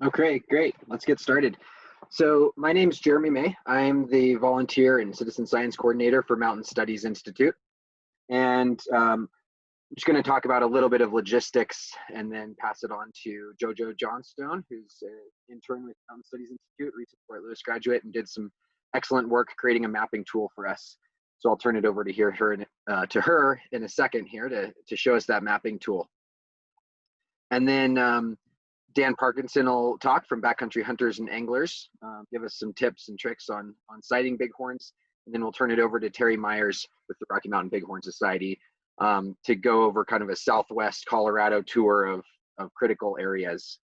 Okay, great. Let's get started. So my name is Jeremy May. I'm the volunteer and citizen science coordinator for Mountain Studies Institute. And I'm just going to talk about a little bit of logistics and then pass it on to JoJo Johnstone, who's an intern with Mountain Studies Institute, recent Fort Lewis graduate, and did some excellent work creating a mapping tool for us. So I'll turn it over to her in a second here to show us that mapping tool. And then Dan Parkinson will talk from Backcountry Hunters and Anglers, give us some tips and tricks on sighting bighorns. And then we'll turn it over to Terry Meyers with the Rocky Mountain Bighorn Society to go over kind of a Southwest Colorado tour of critical areas.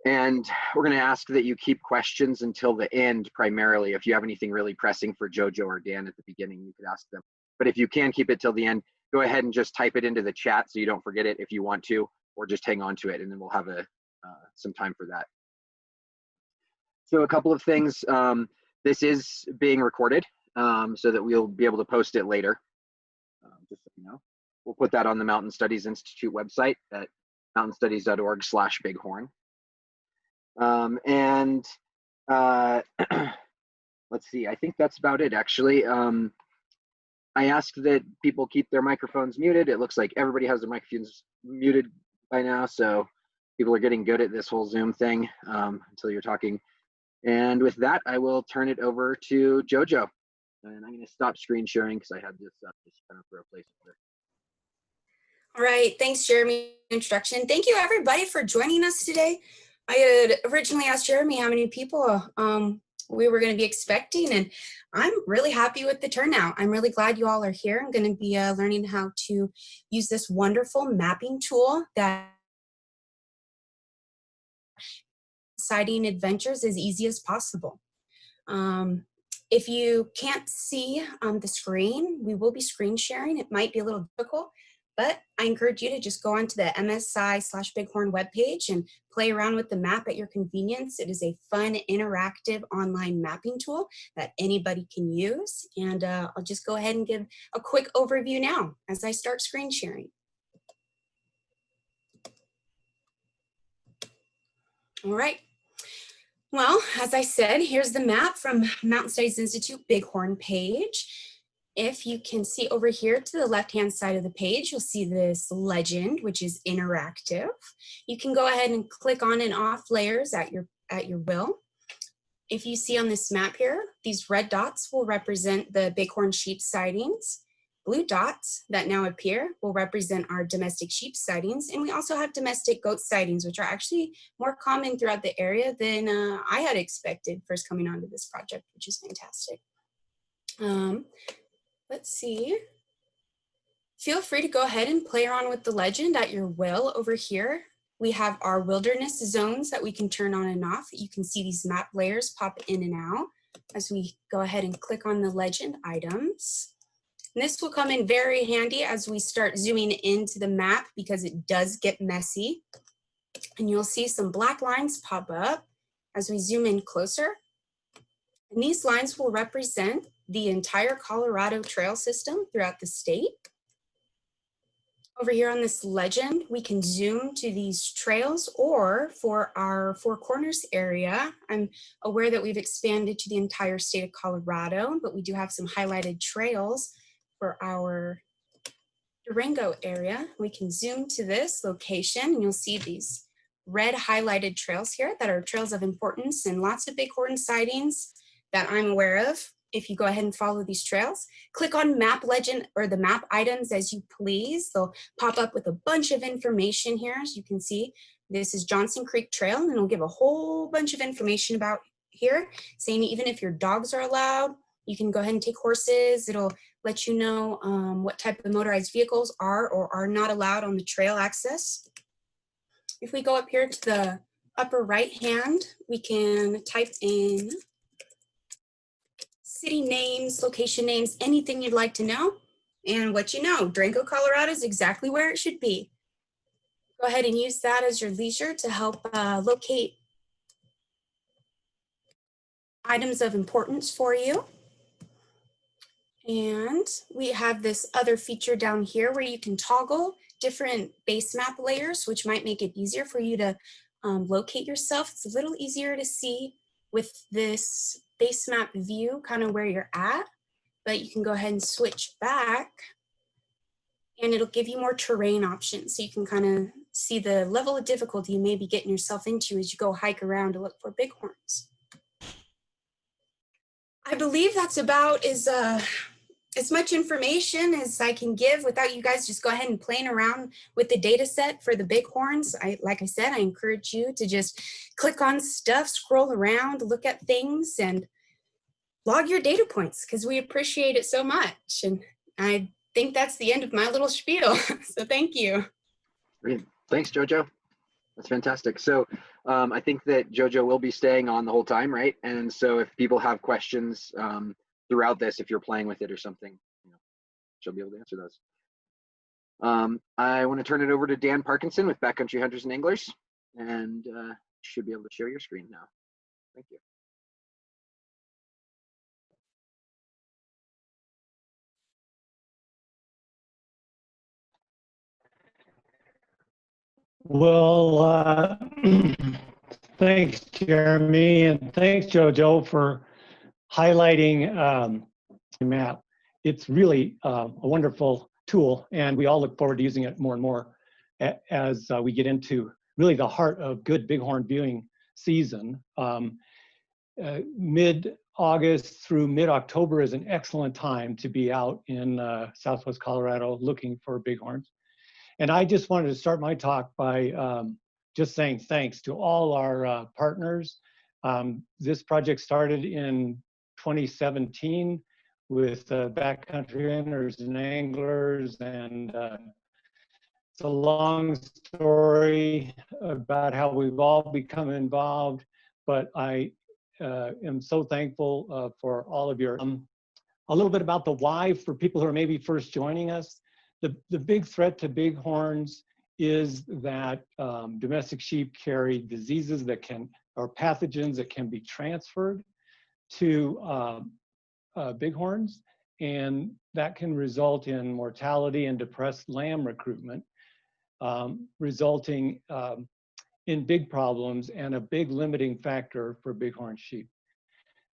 And we're going to ask that you keep questions until the end primarily. If you have anything really pressing for JoJo or Dan at the beginning, you could ask them. But if you can keep it till the end, go ahead and just type it into the chat so you don't forget it if you want to, or just hang on to it, and then we'll have some time for that. So a couple of things. This is being recorded so that we'll be able to post it later. Just so you know, we'll put that on the Mountain Studies Institute website at mountainstudies.org/bighorn. Let's see, I think that's about it actually. I asked that people keep their microphones muted. It looks like everybody has their microphones muted by now, so people are getting good at this whole Zoom thing until you're talking. And with that, I will turn it over to JoJo. And I'm going to stop screen sharing because I had this just kind of for a placeholder. All right, thanks, Jeremy, introduction. Thank you, everybody, for joining us today. I had originally asked Jeremy how many people we were going to be expecting, and I'm really happy with the turnout. I'm really glad you all are here. I'm going to be learning how to use this wonderful mapping tool that sighting adventures as easy as possible. If you can't see the screen, we will be screen sharing. It might be a little difficult, but I encourage you to just go onto the MSI/Bighorn webpage and play around with the map at your convenience. It is a fun, interactive online mapping tool that anybody can use. And I'll just go ahead and give a quick overview now as I start screen sharing. All right. Well, as I said, here's the map from Mountain Studies Institute Bighorn page. If you can see over here to the left-hand side of the page, you'll see this legend, which is interactive. You can go ahead and click on and off layers at your will. If you see on this map here, these red dots will represent the bighorn sheep sightings. Blue dots that now appear will represent our domestic sheep sightings, and we also have domestic goat sightings, which are actually more common throughout the area than I had expected first coming onto this project, which is fantastic. Let's see. Feel free to go ahead and play around with the legend at your will. Over here, we have our wilderness zones that we can turn on and off. You can see these map layers pop in and out as we go ahead and click on the legend items. And this will come in very handy as we start zooming into the map because it does get messy. And you'll see some black lines pop up as we zoom in closer. And these lines will represent the entire Colorado trail system throughout the state. Over here on this legend, we can zoom to these trails, or for our Four Corners area, I'm aware that we've expanded to the entire state of Colorado, but we do have some highlighted trails for our Durango area. We can zoom to this location and you'll see these red highlighted trails here that are trails of importance and lots of bighorn sightings that I'm aware of. If you go ahead and follow these trails, click on map legend or the map items as you please. They'll pop up with a bunch of information here. As you can see, this is Johnson Creek Trail, and it'll give a whole bunch of information about here, saying even if your dogs are allowed, you can go ahead and take horses. It'll let you know what type of motorized vehicles are or are not allowed on the trail access. If we go up here to the upper right hand, we can type in city names, location names, anything you'd like to know. And what you know, Durango, Colorado is exactly where it should be. Go ahead and use that as your leisure to help locate items of importance for you. And we have this other feature down here where you can toggle different base map layers, which might make it easier for you to locate yourself. It's a little easier to see with this base map view, kind of where you're at, but you can go ahead and switch back and it'll give you more terrain options. So you can kind of see the level of difficulty you may be getting yourself into as you go hike around to look for bighorns. I believe that's about as much information as I can give without you guys just go ahead and playing around with the data set for the bighorns. Like I said, I encourage you to just click on stuff, scroll around, look at things, and log your data points because we appreciate it so much. And I think that's the end of my little spiel. So thank you. Great. Thanks, JoJo. That's fantastic. So I think that JoJo will be staying on the whole time, right? And so if people have questions throughout this, if you're playing with it or something, she'll be able to answer those. I want to turn it over to Dan Parkinson with Backcountry Hunters and Anglers, and you should be able to share your screen now. Thank you. Well, thanks, Jeremy, and thanks, JoJo, for highlighting the map. It's really a wonderful tool, and we all look forward to using it more and more as we get into really the heart of good bighorn viewing season. Mid-August through mid-October is an excellent time to be out in Southwest Colorado looking for bighorns. And I just wanted to start my talk by just saying thanks to all our partners. This project started in 2017 with Backcountry Hunters and Anglers, and it's a long story about how we've all become involved, but I am so thankful for all of your, a little bit about the why for people who are maybe first joining us. The big threat to bighorns is that domestic sheep carry diseases that can, or pathogens that can be transferred to bighorns, and that can result in mortality and depressed lamb recruitment, resulting in big problems and a big limiting factor for bighorn sheep.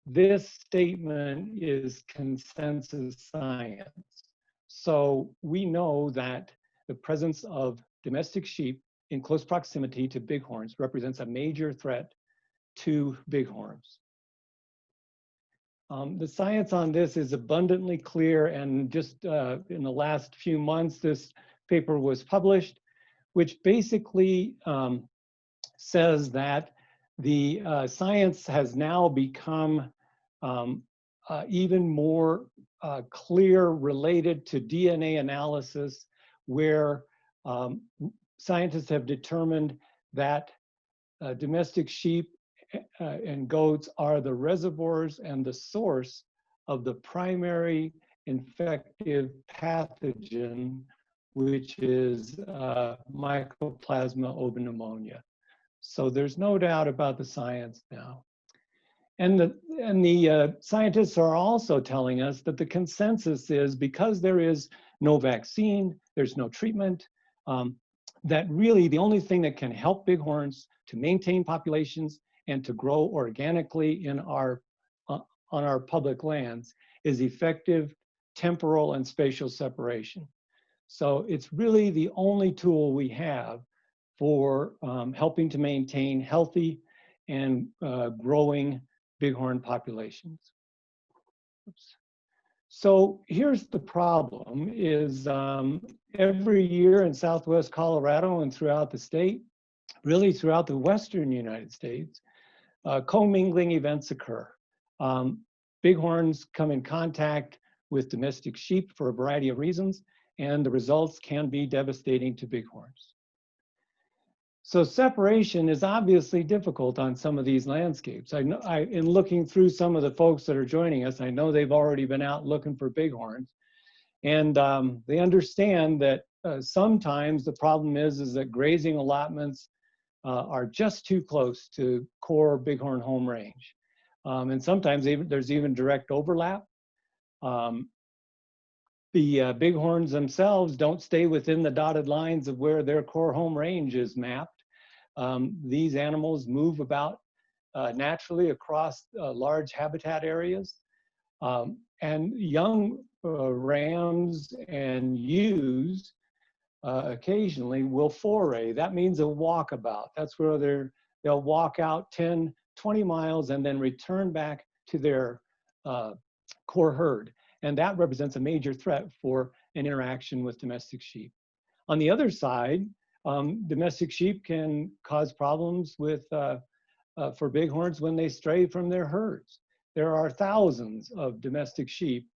This statement is consensus science. So we know that the presence of domestic sheep in close proximity to bighorns represents a major threat to bighorns. The science on this is abundantly clear, and just in the last few months, this paper was published, which basically says that the science has now become even more clear related to DNA analysis, where scientists have determined that domestic sheep and goats are the reservoirs and the source of the primary infective pathogen, which is Mycoplasma pneumonia. So there's no doubt about the science now. And the scientists are also telling us that the consensus is, because there is no vaccine, there's no treatment, that really the only thing that can help bighorns to maintain populations and to grow organically in our on our public lands is effective temporal and spatial separation. So it's really the only tool we have for helping to maintain healthy and growing bighorn populations. Oops. So here's the problem is every year in Southwest Colorado and throughout the state, really throughout the Western United States, commingling events occur. Bighorns come in contact with domestic sheep for a variety of reasons, and the results can be devastating to bighorns. So separation is obviously difficult on some of these landscapes. In looking through some of the folks that are joining us, I know they've already been out looking for bighorns, and they understand that sometimes the problem is that grazing allotments are just too close to core bighorn home range. And sometimes there's even direct overlap. The bighorns themselves don't stay within the dotted lines of where their core home range is mapped. These animals move about naturally across large habitat areas. And young rams and ewes occasionally will foray. That means a walkabout. That's where they'll walk out 10, 20 miles and then return back to their core herd. And that represents a major threat for an interaction with domestic sheep. On the other side, domestic sheep can cause problems with for bighorns when they stray from their herds. There are thousands of domestic sheep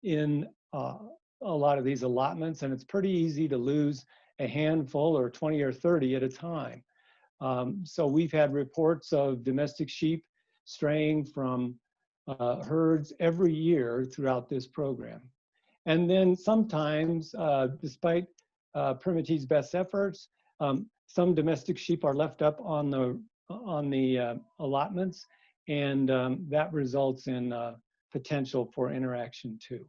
in a lot of these allotments, and it's pretty easy to lose a handful or 20 or 30 at a time. So we've had reports of domestic sheep straying from herds every year throughout this program. And then sometimes, despite Permittee's best efforts, some domestic sheep are left up on the allotments, and that results in potential for interaction too.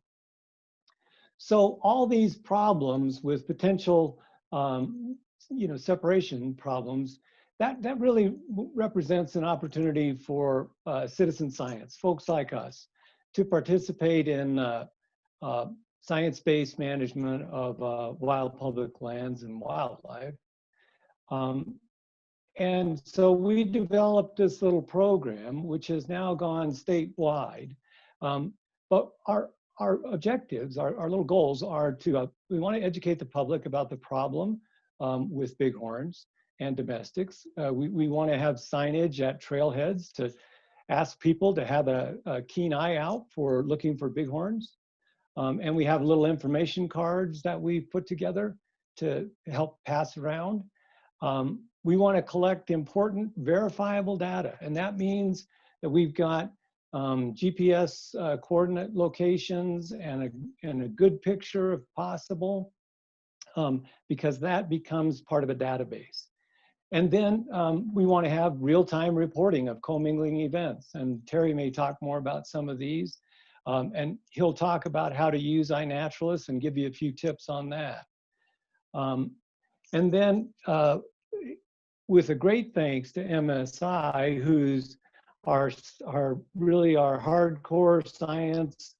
So all these problems with potential, separation problems, that really represents an opportunity for citizen science, folks like us, to participate in science-based management of wild public lands and wildlife. And so we developed this little program, which has now gone statewide. But our objectives, our little goals are to, we want to educate the public about the problem with bighorns and domestics. We want to have signage at trailheads to ask people to have a keen eye out for looking for bighorns. And we have little information cards that we've put together to help pass around. We want to collect important verifiable data, and that means that we've got GPS coordinate locations and a good picture if possible, because that becomes part of a database. And then we want to have real-time reporting of commingling events, and Terry may talk more about some of these, and he'll talk about how to use iNaturalist and give you a few tips on that. And then with a great thanks to MSI, who's really our hardcore science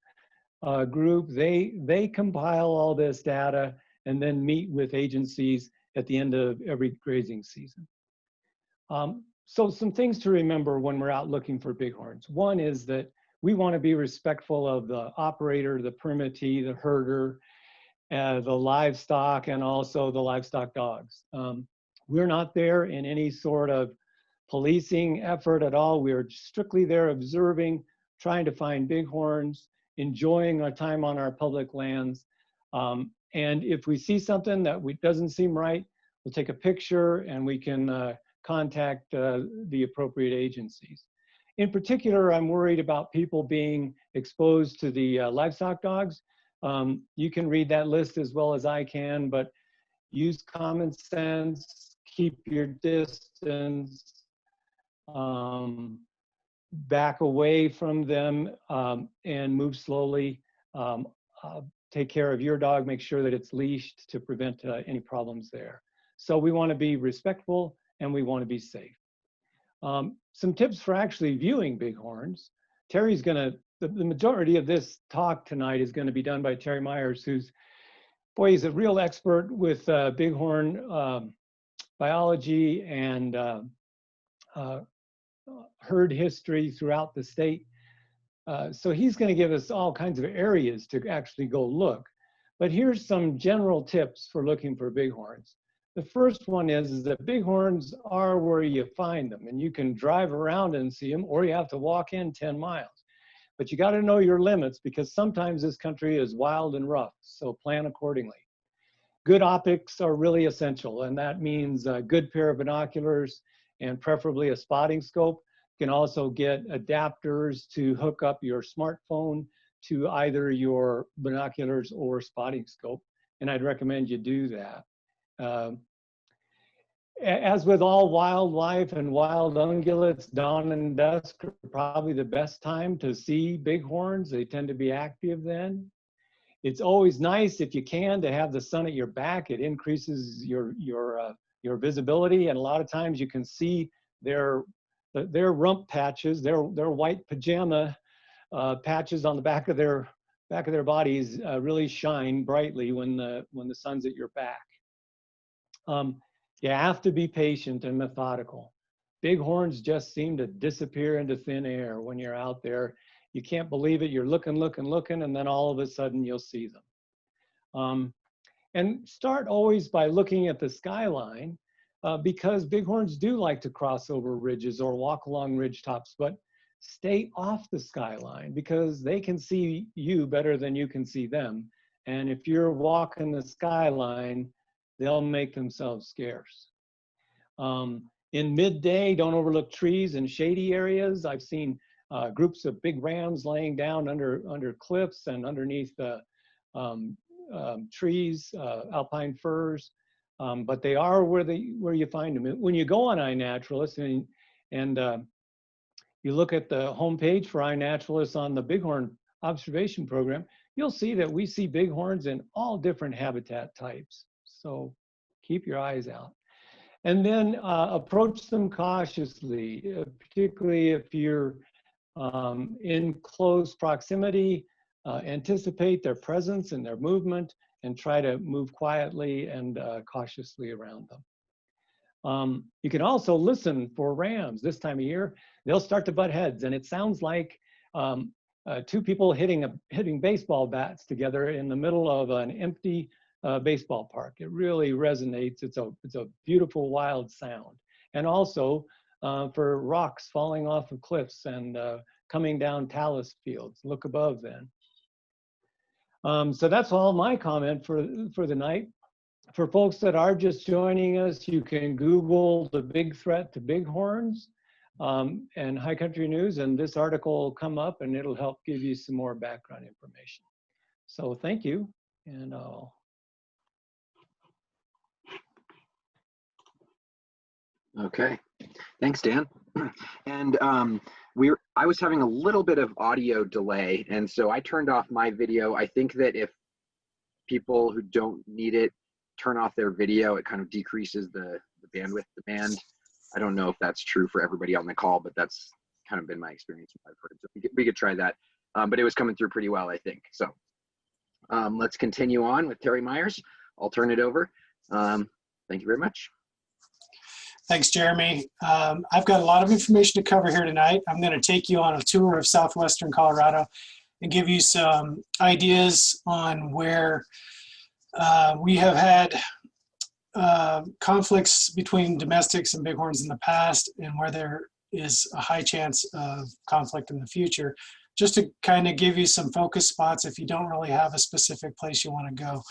group. They compile all this data and then meet with agencies at the end of every grazing season. So some things to remember when we're out looking for bighorns. One is that we want to be respectful of the operator, the permittee, the herder, the livestock, and also the livestock dogs. We're not there in any sort of policing effort at all. We are strictly there observing, trying to find bighorns, enjoying our time on our public lands. And if we see something that doesn't seem right, we'll take a picture and we can contact the appropriate agencies. In particular, I'm worried about people being exposed to the livestock dogs. You can read that list as well as I can, but use common sense, keep your distance, back away from them, and move slowly. Take care of your dog, make sure that it's leashed to prevent any problems there. So we want to be respectful and we want to be safe. Some tips for actually viewing bighorns. Terry's gonna, the majority of this talk tonight is going to be done by Terry Meyers, who's, boy, he's a real expert with bighorn biology and herd history throughout the state. So he's going to give us all kinds of areas to actually go look. But here's some general tips for looking for bighorns. The first one is that bighorns are where you find them, and you can drive around and see them, or you have to walk in 10 miles. But you got to know your limits, because sometimes this country is wild and rough, so plan accordingly. Good optics are really essential, and that means a good pair of binoculars and preferably a spotting scope. You can also get adapters to hook up your smartphone to either your binoculars or spotting scope, and I'd recommend you do that. As with all wildlife and wild ungulates, dawn and dusk are probably the best time to see bighorns. They tend to be active then. It's always nice, if you can, to have the sun at your back. It increases your your visibility, and a lot of times you can see their rump patches, their white pajama patches on the back of their bodies really shine brightly when the sun's at your back. You have to be patient and methodical. Bighorns just seem to disappear into thin air when you're out there. You can't believe it. You're looking, and then all of a sudden you'll see them. And start always by looking at the skyline, because bighorns do like to cross over ridges or walk along ridge tops, but stay off the skyline because they can see you better than you can see them. And if you're walking the skyline, they'll make themselves scarce. In midday, don't overlook trees and shady areas. I've seen groups of big rams laying down under cliffs and underneath trees, alpine firs, but they are where you find them. When you go on iNaturalist and you look at the homepage for iNaturalist on the Bighorn observation program, you'll see that we see bighorns in all different habitat types. So keep your eyes out. And then approach them cautiously, particularly if you're in close proximity. Anticipate their presence and their movement and try to move quietly and cautiously around them. You can also listen for rams. This time of year, they'll start to butt heads, and it sounds like two people hitting baseball bats together in the middle of an empty baseball park. It really resonates. It's a beautiful, wild sound. And also for rocks falling off of cliffs and coming down talus fields. Look above then. So that's all my comment for the night. For folks that are just joining us, you can Google the big threat to bighorns and High Country News, and this article will come up and it'll help give you some more background information. So thank you, and I'll... Okay, thanks, Dan. And I was having a little bit of audio delay, and so I turned off my video. I think that if people who don't need it turn off their video, it kind of decreases the bandwidth demand. I don't know if that's true for everybody on the call, but that's kind of been my experience. I've heard. So we could try that, but it was coming through pretty well, I think. So let's continue on with Terry Meyers. I'll turn it over. Thank you very much. Thanks, Jeremy. I've got a lot of information to cover here tonight. I'm going to take you on a tour of southwestern Colorado and give you some ideas on where we have had conflicts between domestics and bighorns in the past and where there is a high chance of conflict in the future, just to kind of give you some focus spots if you don't really have a specific place you want to go.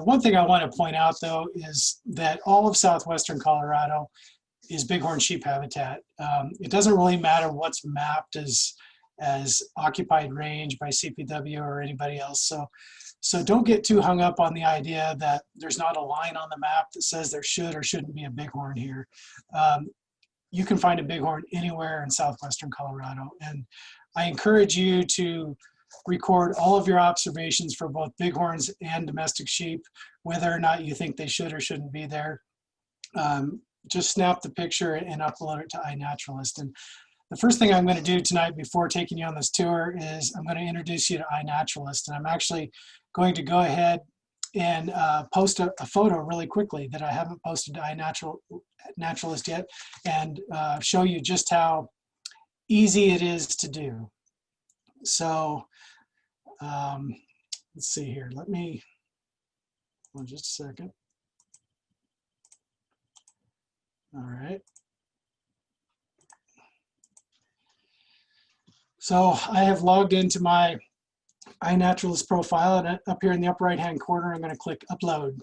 One thing I want to point out, though, is that all of southwestern Colorado is bighorn sheep habitat. It doesn't really matter what's mapped as occupied range by CPW or anybody else. So don't get too hung up on the idea that there's not a line on the map that says there should or shouldn't be a bighorn here. You can find a bighorn anywhere in southwestern Colorado. And I encourage you to record all of your observations for both bighorns and domestic sheep, whether or not you think they should or shouldn't be there. Just snap the picture and upload it to iNaturalist. And the first thing I'm going to do tonight before taking you on this tour is I'm going to introduce you to iNaturalist. And I'm actually going to go ahead and post a photo really quickly that I haven't posted to iNaturalist yet, and show you just how easy it is to do. So let's see here. Let me, hold just a second. All right. So I have logged into my iNaturalist profile, and up here in the upper right-hand corner, I'm going to click Upload.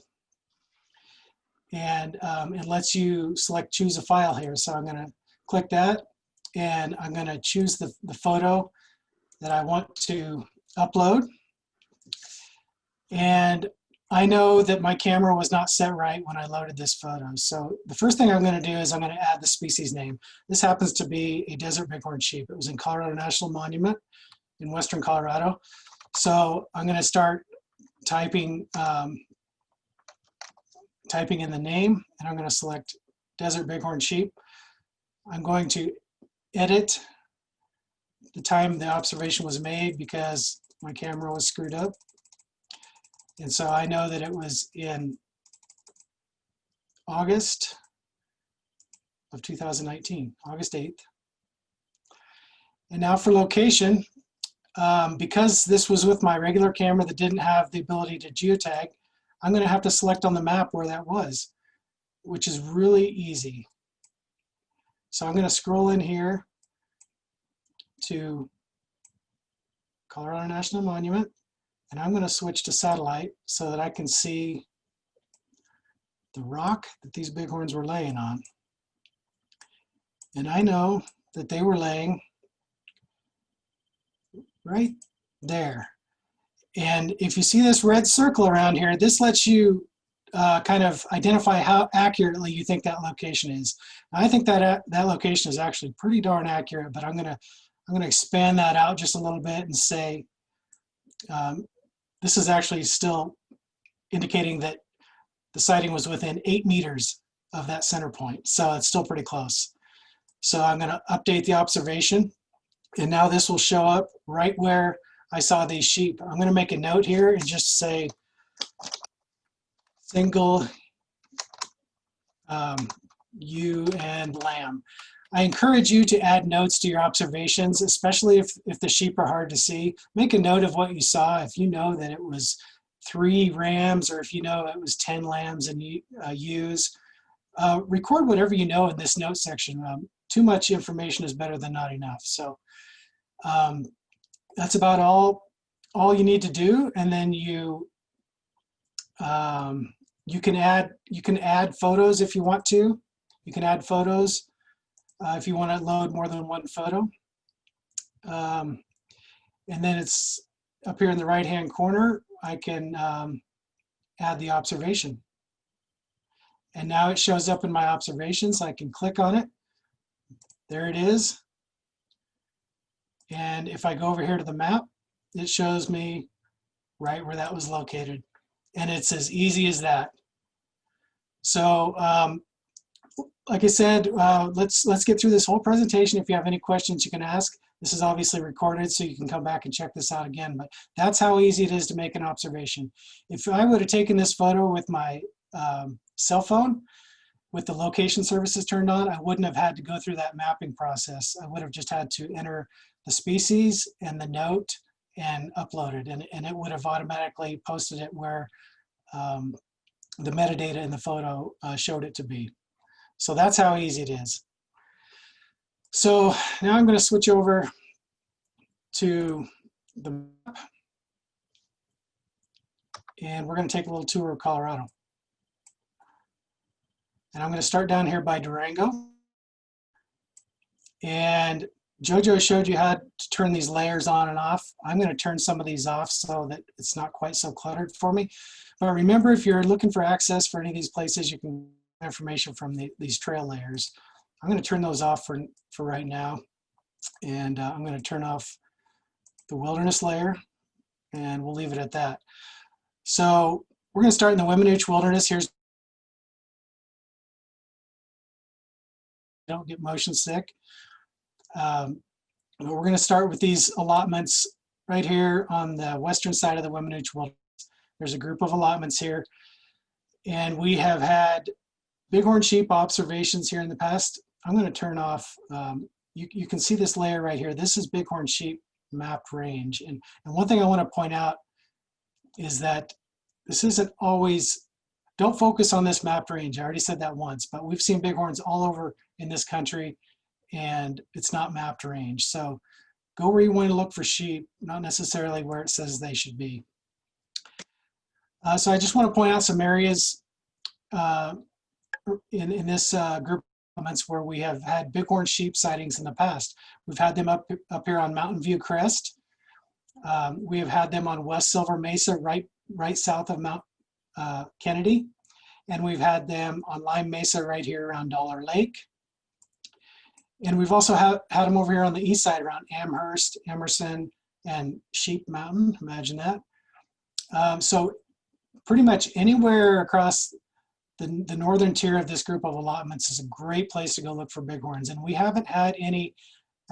And it lets you choose a file here. So I'm going to click that, and I'm going to choose the photo that I want to upload. And I know that my camera was not set right when I loaded this photo. So the first thing I'm going to do is I'm going to add the species name. This happens to be a desert bighorn sheep. It was in Colorado National Monument in western Colorado. So I'm going to start typing typing in the name, and I'm going to select Desert Bighorn Sheep. I'm going to edit the time the observation was made because my camera was screwed up. And so I know that it was in August of 2019, August 8th. And now for location, because this was with my regular camera that didn't have the ability to geotag, I'm going to have to select on the map where that was, which is really easy. So I'm going to scroll in here to Colorado National Monument, and I'm going to switch to satellite so that I can see the rock that these bighorns were laying on. And I know that they were laying right there. And if you see this red circle around here, this lets you kind of identify how accurately you think that location is. Now, I think that that location is actually pretty darn accurate, but I'm gonna expand that out just a little bit and say this is actually still indicating that the sighting was within 8 meters of that center point, so it's still pretty close. So I'm going to update the observation, and now this will show up right where I saw these sheep. I'm going to make a note here and just say single ewe and lamb. I encourage you to add notes to your observations, especially if the sheep are hard to see. Make a note of what you saw. If you know that it was 3 rams, or if you know it was 10 lambs and ewes, record whatever you know in this note section. Too much information is better than not enough. So that's about all you need to do. And then you can add photos if you want to. You can add photos if you want to load more than one photo. And then it's up here in the right-hand corner, I can add the observation. And now it shows up in my observations. I can click on it. There it is. And if I go over here to the map, it shows me right where that was located. And it's as easy as that. So like I said, let's get through this whole presentation. If you have any questions, you can ask. This is obviously recorded, so you can come back and check this out again. But that's how easy it is to make an observation. If I would have taken this photo with my cell phone, with the location services turned on, I wouldn't have had to go through that mapping process. I would have just had to enter the species and the note and upload it, and it would have automatically posted it where the metadata in the photo showed it to be. So that's how easy it is. So now I'm going to switch over to the map, and we're going to take a little tour of Colorado. And I'm going to start down here by Durango. And JoJo showed you how to turn these layers on and off. I'm going to turn some of these off so that it's not quite so cluttered for me. But remember, if you're looking for access for any of these places, you can get information from these trail layers. I'm going to turn those off for right now. And I'm going to turn off the wilderness layer, and we'll leave it at that. So we're going to start in the Weminuche Wilderness. Here's don't get motion sick. But we're going to start with these allotments right here on the western side of the Weminuche Wilderness. There's a group of allotments here, and we have had bighorn sheep observations here in the past. I'm going to turn off, you can see this layer right here. This is bighorn sheep mapped range. And one thing I want to point out is that this isn't always, don't focus on this mapped range. I already said that once, but we've seen bighorns all over in this country, and it's not mapped range. So go where you want to look for sheep, not necessarily where it says they should be. So I just want to point out some areas in this group of elements where we have had bighorn sheep sightings in the past. We've had them up here on Mountain View Crest. We have had them on West Silver Mesa, right south of Mount Kennedy. And we've had them on Lime Mesa right here around Dollar Lake. And we've also had them over here on the east side around Amherst, Emerson, and Sheep Mountain. Imagine that. So pretty much anywhere across the northern tier of this group of allotments is a great place to go look for bighorns. And we haven't had any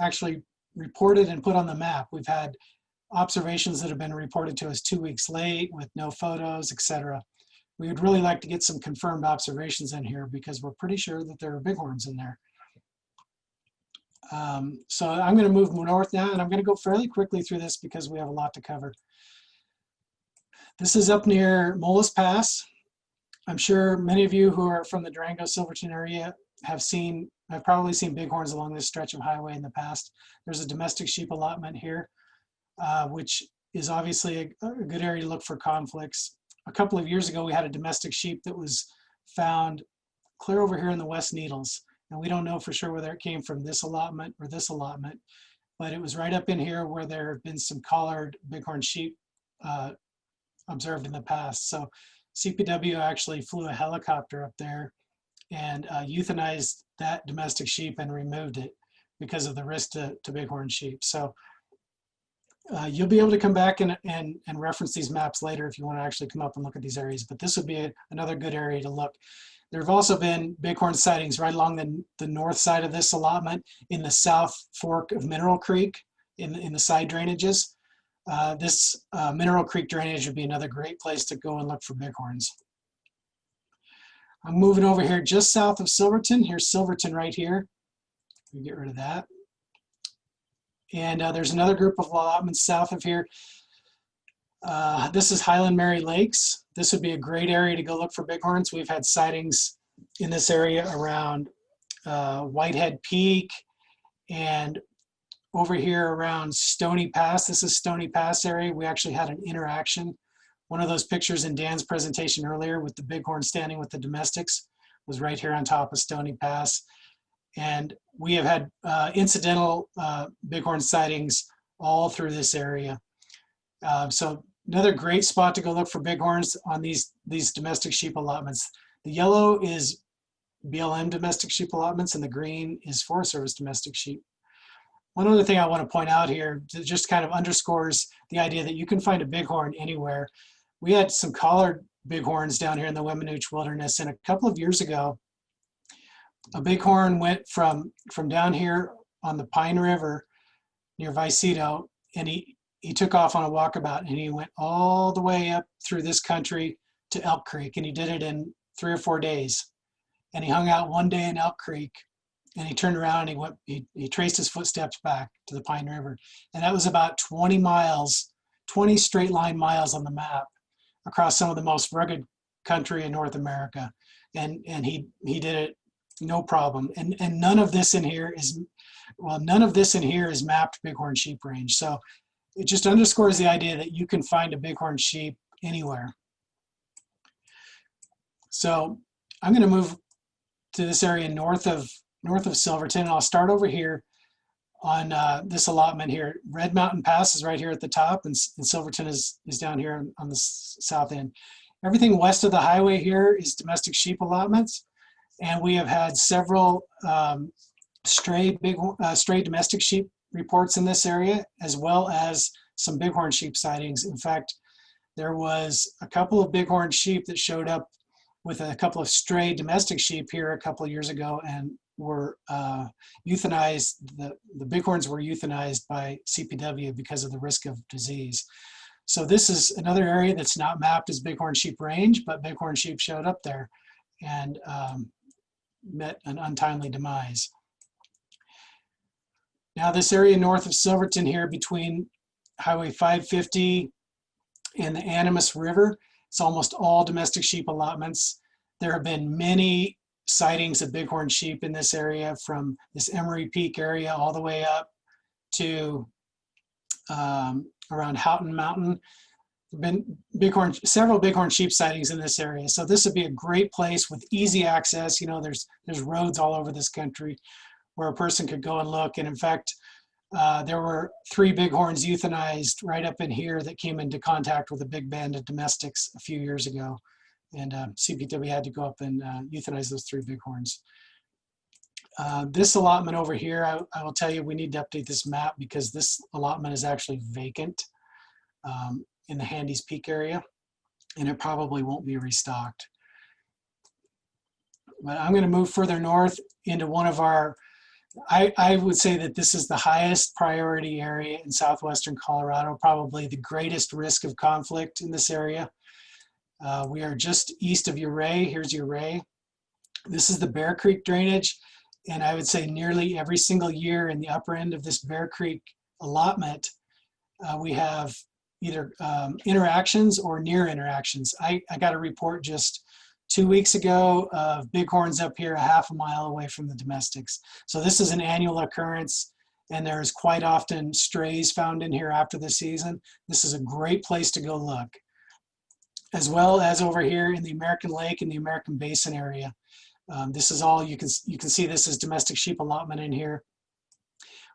actually reported and put on the map. We've had observations that have been reported to us 2 weeks late with no photos, etc. We would really like to get some confirmed observations in here because we're pretty sure that there are bighorns in there. So I'm going to move north now, and I'm going to go fairly quickly through this because we have a lot to cover. This is up near Mullis Pass. I'm sure many of you who are from the Durango-Silverton area have probably seen bighorns along this stretch of highway in the past. There's a domestic sheep allotment here, which is obviously a good area to look for conflicts. A couple of years ago, we had a domestic sheep that was found clear over here in the West Needles. And we don't know for sure whether it came from this allotment or this allotment, but it was right up in here where there have been some collared bighorn sheep observed in the past. So CPW actually flew a helicopter up there and euthanized that domestic sheep and removed it because of the risk to bighorn sheep. So you'll be able to come back and reference these maps later if you want to actually come up and look at these areas, but this would be another good area to look. There have also been bighorn sightings right along the north side of this allotment in the south fork of Mineral Creek in the side drainages. This Mineral Creek drainage would be another great place to go and look for bighorns. I'm moving over here just south of Silverton. Here's Silverton right here. We get rid of that. And there's another group of allotments south of here. This is Highland Mary Lakes. This would be a great area to go look for bighorns. We've had sightings in this area around Whitehead Peak and over here around Stony Pass. This is Stony Pass area. We actually had an interaction. One of those pictures in Dan's presentation earlier with the bighorn standing with the domestics was right here on top of Stony Pass. And we have had incidental bighorn sightings all through this area. So another great spot to go look for bighorns on these domestic sheep allotments. The yellow is BLM domestic sheep allotments and the green is Forest Service domestic sheep. One other thing I want to point out here that just kind of underscores the idea that you can find a bighorn anywhere. We had some collared bighorns down here in the Weminuche Wilderness, and a couple of years ago, a bighorn went from down here on the Pine River near Vicedo, and he took off on a walkabout, and he went all the way up through this country to Elk Creek, and he did it in 3 or 4 days. And he hung out one day in Elk Creek, and he turned around and he traced his footsteps back to the Pine River. And that was about 20 miles, 20 straight line miles on the map across some of the most rugged country in North America. And he did it no problem. And none of this in here is, well, none of this in here is mapped bighorn sheep range. So it just underscores the idea that you can find a bighorn sheep anywhere. So I'm going to move to this area north of Silverton. And I'll start over here on this allotment here. Red Mountain Pass is right here at the top, and Silverton is down here on the south end. Everything west of the highway here is domestic sheep allotments, and we have had several stray domestic sheep reports in this area, as well as some bighorn sheep sightings. In fact, there was a couple of bighorn sheep that showed up with a couple of stray domestic sheep here a couple of years ago and were euthanized. The bighorns were euthanized by CPW because of the risk of disease. So this is another area that's not mapped as bighorn sheep range, but bighorn sheep showed up there and met an untimely demise. Now this area north of Silverton here between Highway 550 and the Animas River, it's almost all domestic sheep allotments. There have been many sightings of bighorn sheep in this area from this Emery Peak area all the way up to around Houghton Mountain. There have been several bighorn sheep sightings in this area. So this would be a great place with easy access. You know, there's roads all over this country where a person could go and look. And in fact, there were 3 bighorns euthanized right up in here that came into contact with a big band of domestics a few years ago. And CPW had to go up and euthanize those 3 bighorns. This allotment over here, I will tell you, we need to update this map because this allotment is actually vacant in the Handy's Peak area, and it probably won't be restocked. But I'm going to move further north into one of our, I would say that this is the highest priority area in southwestern Colorado, probably the greatest risk of conflict in this area. We are just east of Ouray. Here's Ouray. This is the Bear Creek drainage. And I would say nearly every single year in the upper end of this Bear Creek allotment, we have either interactions or near interactions. I got a report just 2 weeks ago of bighorns up here a half a mile away from the domestics. So this is an annual occurrence, and there's quite often strays found in here after the season. This is a great place to go look. As well as over here in the American Lake and the American Basin area. This is all, you can see this is domestic sheep allotment in here.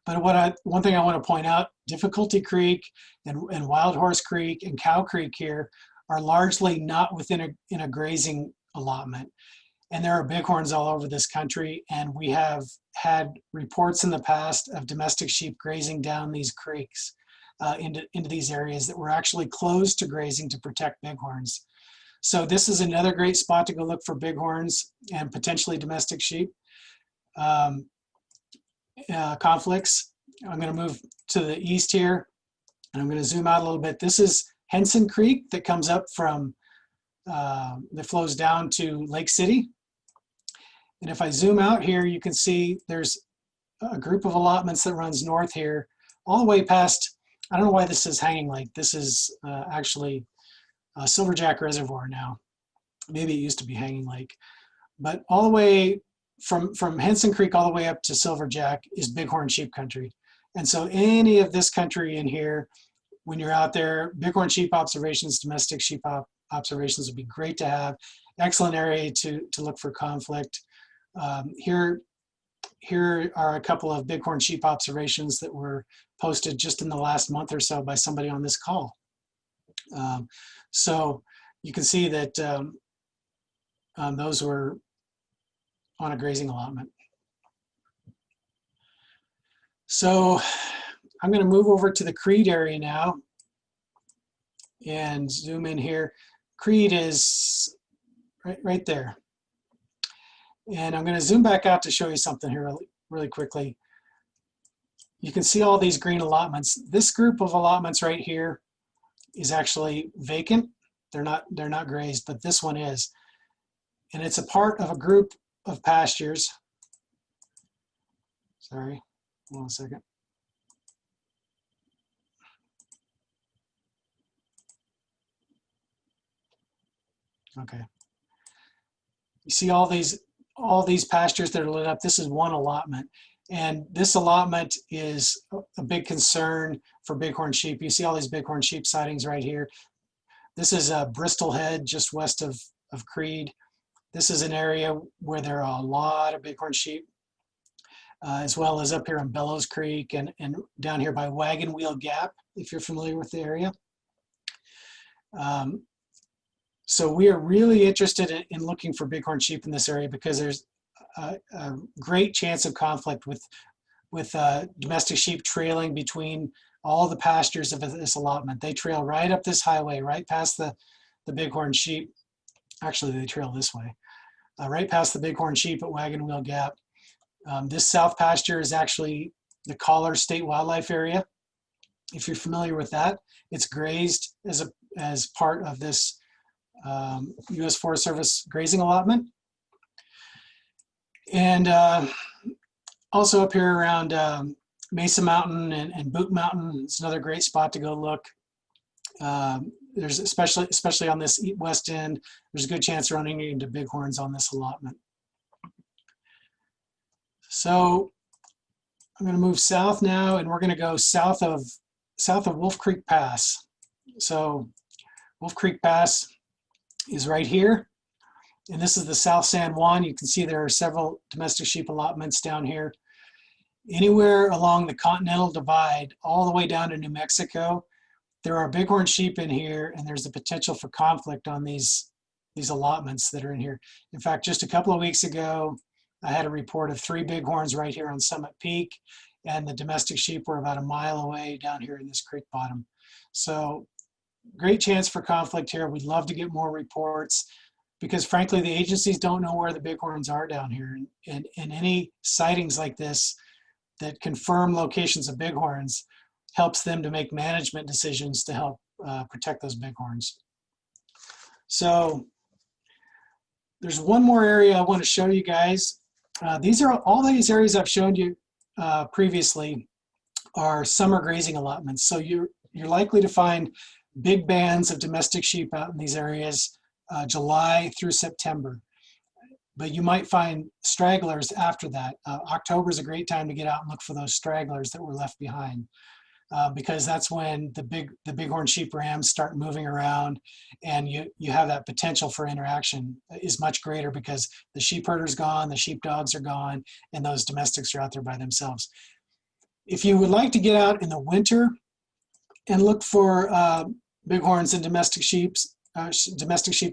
But one thing I want to point out, Difficulty Creek and Wild Horse Creek and Cow Creek here are largely not within a grazing allotment. And there are bighorns all over this country, and we have had reports in the past of domestic sheep grazing down these creeks into these areas that were actually closed to grazing to protect bighorns. So this is another great spot to go look for bighorns and potentially domestic sheep conflicts. I'm going to move to the east here, and I'm going to zoom out a little bit. This is Henson Creek that comes up from, that flows down to Lake City. And if I zoom out here, you can see there's a group of allotments that runs north here, all the way past, I don't know why this is Hanging Lake. This is actually Silverjack Reservoir now. Maybe it used to be Hanging Lake. But all the way from Henson Creek all the way up to Silverjack is bighorn sheep country. And so any of this country in here, when you're out there, bighorn sheep observations, domestic sheep observations would be great to have. Excellent area to look for conflict. Here are a couple of bighorn sheep observations that were posted just in the last month or so by somebody on this call. So you can see that those were on a grazing allotment. So I'm going to move over to the Creed area now and zoom in here. Creed is right there. And I'm going to zoom back out to show you something here really quickly. You can see all these green allotments. This group of allotments right here is actually vacant. They're not grazed, but this one is. And it's a part of a group of pastures. Sorry, hold on a second. Okay. You see all these pastures that are lit up. This is one allotment. And this allotment is a big concern for bighorn sheep. You see all these bighorn sheep sightings right here. This is Bristol Head, just west of Creed. This is an area where there are a lot of bighorn sheep, as well as up here on Bellows Creek and down here by Wagon Wheel Gap, if you're familiar with the area. So we are really interested in looking for bighorn sheep in this area because there's a great chance of conflict with domestic sheep trailing between all the pastures of this allotment. They trail right up this highway, right past the bighorn sheep. Actually, they trail this way, right past the bighorn sheep at Wagon Wheel Gap. This south pasture is actually the Collar State Wildlife Area. If you're familiar with that, it's grazed as part of this U.S. Forest Service grazing allotment. And also up here around Mesa Mountain and Boot Mountain, it's another great spot to go look. There's especially on this west end, there's a good chance of running into bighorns on this allotment. So I'm going to move south now, and we're going to go south of Wolf Creek Pass. So Wolf Creek Pass is right here, and this is the South San Juan. You can see there are several domestic sheep allotments down here. Anywhere along the Continental Divide, all the way down to New Mexico, there are bighorn sheep in here, and there's the potential for conflict on these allotments that are in here. In fact, just a couple of weeks ago, I had a report of 3 bighorns right here on Summit Peak, and the domestic sheep were about a mile away down here in this creek bottom. So great chance for conflict here. We'd love to get more reports. because frankly, the agencies don't know where the bighorns are down here. And any sightings like this that confirm locations of bighorns helps them to make management decisions to help protect those bighorns. So there's one more area I want to show you guys. These are all these areas I've shown you previously are summer grazing allotments. So you're likely to find big bands of domestic sheep out in these areas July through September. But you might find stragglers after that. October is a great time to get out and look for those stragglers that were left behind. Because that's when the bighorn sheep rams start moving around, and you have that potential for interaction is much greater because the sheep herder's gone, the sheep dogs are gone, and those domestics are out there by themselves. If you would like to get out in the winter and look for bighorns and domestic sheep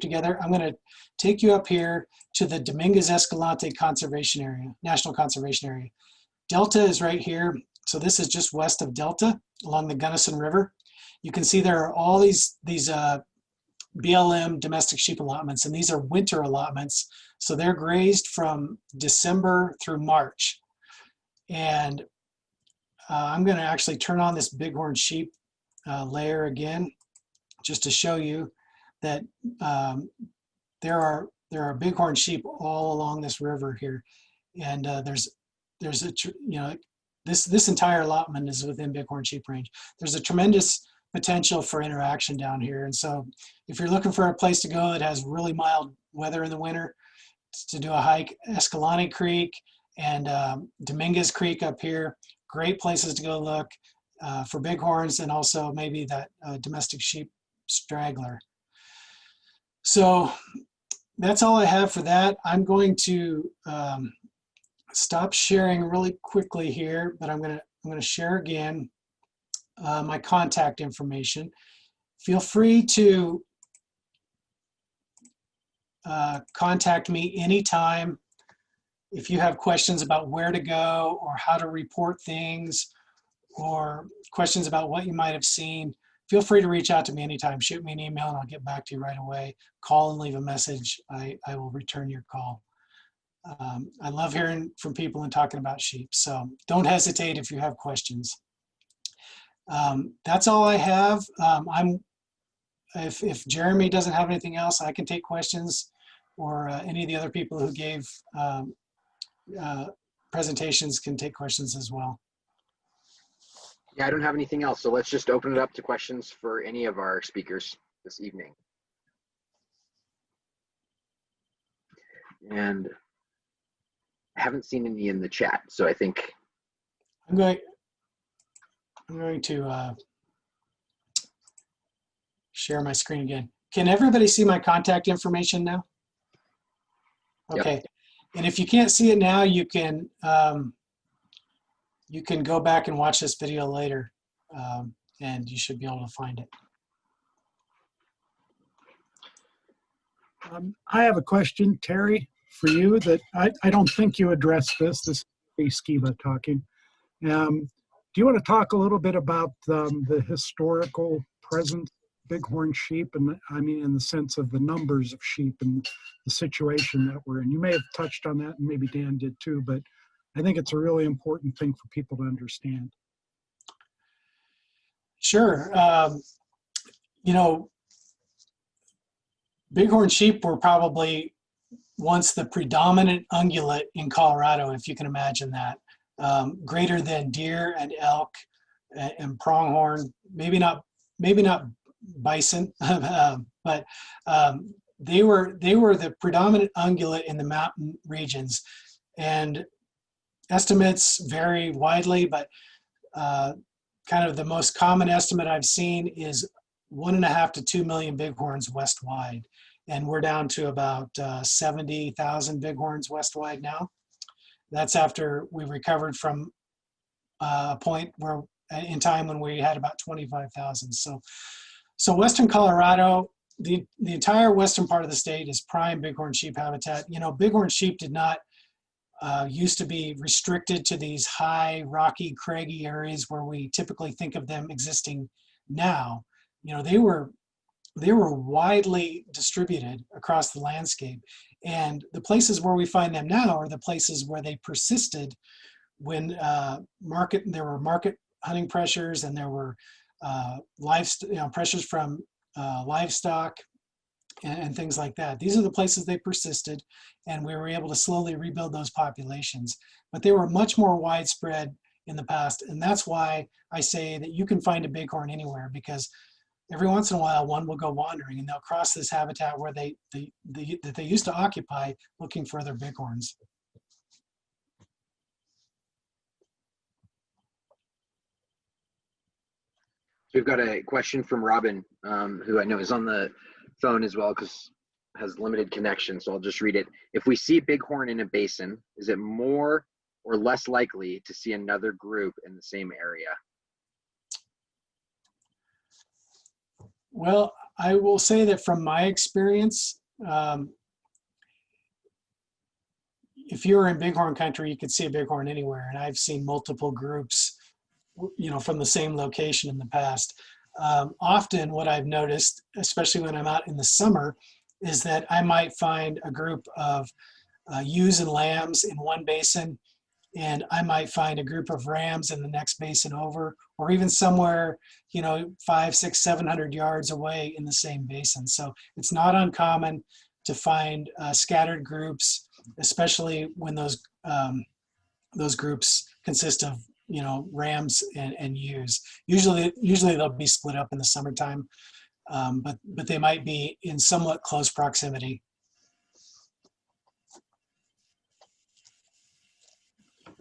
together, I'm going to take you up here to the Dominguez Escalante Conservation Area, National Conservation Area. Delta is right here. So this is just west of Delta along the Gunnison River. You can see there are all these BLM domestic sheep allotments, and these are winter allotments. So they're grazed from December through March. And I'm going to actually turn on this bighorn sheep layer again, just to show you that there are bighorn sheep all along this river here, and there's a this entire allotment is within bighorn sheep range. There's a tremendous potential for interaction down here, and so if you're looking for a place to go that has really mild weather in the winter, to do a hike, Escalante Creek and Dominguez Creek up here, great places to go look for bighorns and also maybe that domestic sheep straggler. So that's all I have for that. I'm going to stop sharing really quickly here, but I'm gonna share again my contact information. Feel free to contact me anytime if you have questions about where to go or how to report things or questions about what you might have seen. Feel free to reach out to me anytime. Shoot me an email and I'll get back to you right away. Call and leave a message. I will return your call. I love hearing from people and talking about sheep, so don't hesitate if you have questions. That's all I have. If Jeremy doesn't have anything else, I can take questions, or any of the other people who gave presentations can take questions as well. Yeah, I don't have anything else, so let's just open it up to questions for any of our speakers this evening. And I haven't seen any in the chat, so I think I'm going to share my screen again. Can everybody see my contact information now? Okay. Yep. And if you can't see it now, you can go back and watch this video later, and you should be able to find it. I have a question, Terry, for you that I don't think you addressed this. This is Skiba talking. Do you want to talk a little bit about the historical present bighorn sheep, and I mean in the sense of the numbers of sheep and the situation that we're in? You may have touched on that, and maybe Dan did too, but I think it's a really important thing for people to understand. Sure. You know, bighorn sheep were probably once the predominant ungulate in Colorado, if you can imagine that. Greater than deer and elk and pronghorn, maybe not bison, but they were the predominant ungulate in the mountain regions. And estimates vary widely, but kind of the most common estimate I've seen is 1.5 to 2 million bighorns west-wide. And we're down to about 70,000 bighorns west-wide now. That's after we recovered from a point where in time when we had about 25,000. So Western Colorado, the entire western part of the state is prime bighorn sheep habitat. You know, bighorn sheep did not used to be restricted to these high, rocky, craggy areas where we typically think of them existing now. You know, they were they were widely distributed across the landscape. And the places where we find them now are the places where they persisted when there were market hunting pressures, and there were pressures from livestock and things like that. These are the places they persisted, and we were able to slowly rebuild those populations. But they were much more widespread in the past, and that's why I say that you can find a bighorn anywhere, because every once in a while one will go wandering and they'll cross this habitat where that they used to occupy, looking for their bighorns. So we've got a question from Robin, who I know is on the phone as well because has limited connection, so I'll just read it. If we see bighorn in a basin, is it more or less likely to see another group in the same area? Well, I will say that from my experience, if you're in bighorn country, you could see a bighorn anywhere, and I've seen multiple groups, from the same location in the past. Often what I've noticed, especially when I'm out in the summer, is that I might find a group of ewes and lambs in one basin, and I might find a group of rams in the next basin over, or even somewhere, 500, 600, 700 yards away in the same basin. So it's not uncommon to find scattered groups, especially when those groups consist of rams and ewes. Usually they'll be split up in the summertime, but they might be in somewhat close proximity.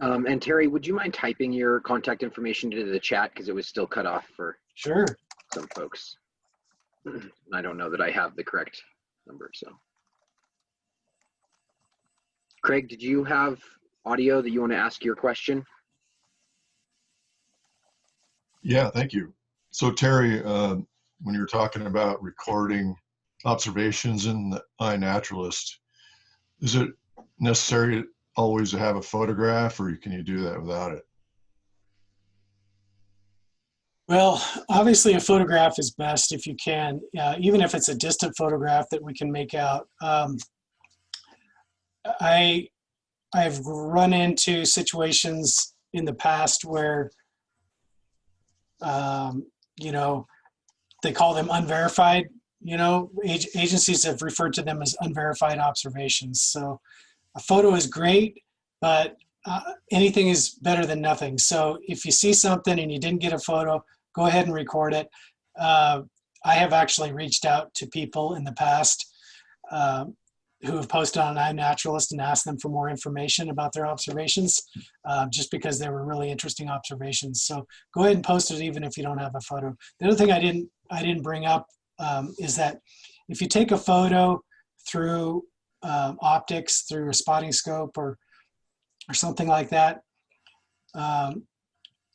And Terry, would you mind typing your contact information into the chat, because it was still cut off for Sure. some folks. I don't know that I have the correct number. So Craig, did you have audio that you want to ask your question? Yeah, thank you. So Terry, when you're talking about recording observations in the iNaturalist, is it necessary always to have a photograph, or can you do that without it? Well, obviously a photograph is best if you can, even if it's a distant photograph that we can make out. I've run into situations in the past where, they call them unverified, agencies have referred to them as unverified observations. So a photo is great, but anything is better than nothing. So if you see something and you didn't get a photo, go ahead and record it. I have actually reached out to people in the past who have posted on iNaturalist and asked them for more information about their observations, just because they were really interesting observations. So go ahead and post it even if you don't have a photo. The other thing I didn't bring up is that if you take a photo through optics, through a spotting scope or something like that,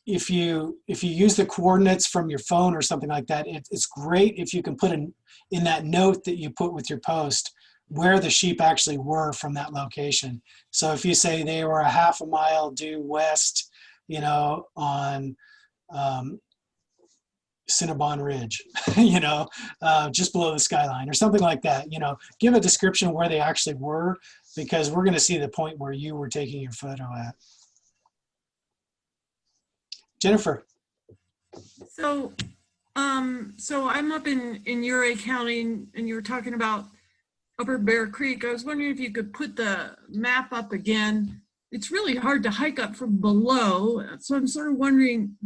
if you use the coordinates from your phone or something like that, it's great if you can put in that note that you put with your post where the sheep actually were from that location. So if you say they were a half a mile due west, on Cinnabon Ridge, just below the skyline or something like that, give a description of where they actually were, because we're going to see the point where you were taking your photo at. Jennifer. So I'm up in Uray County, and you were talking about Upper Bear Creek. I was wondering if you could put the map up again. It's really hard to hike up from below, so I'm sort of wondering,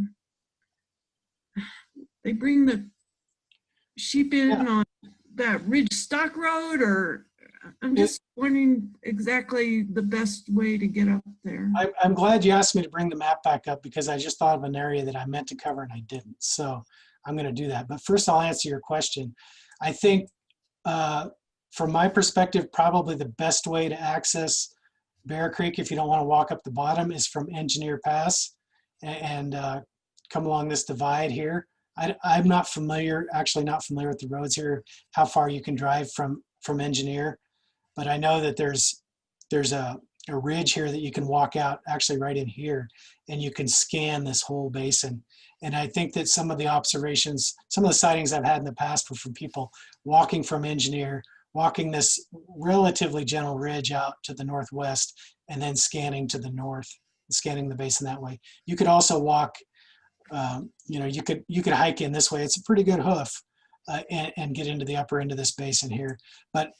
they bring the sheep in on that Ridge Stock Road, or I'm just wondering exactly the best way to get up there. I'm glad you asked me to bring the map back up, because I just thought of an area that I meant to cover and I didn't. So I'm going to do that. But first I'll answer your question. I think from my perspective, probably the best way to access Bear Creek, if you don't want to walk up the bottom, is from Engineer Pass and come along this divide here. I'm not familiar with the roads here, how far you can drive from Engineer, but I know that there's a a ridge here that you can walk out actually right in here, and you can scan this whole basin. And I think that some of the observations, some of the sightings I've had in the past were from people walking from Engineer, walking this relatively gentle ridge out to the northwest, and then scanning to the north, scanning the basin that way. You could also walk, you know, you could hike in this way. It's a pretty good hoof, and get into the upper end of this basin here. But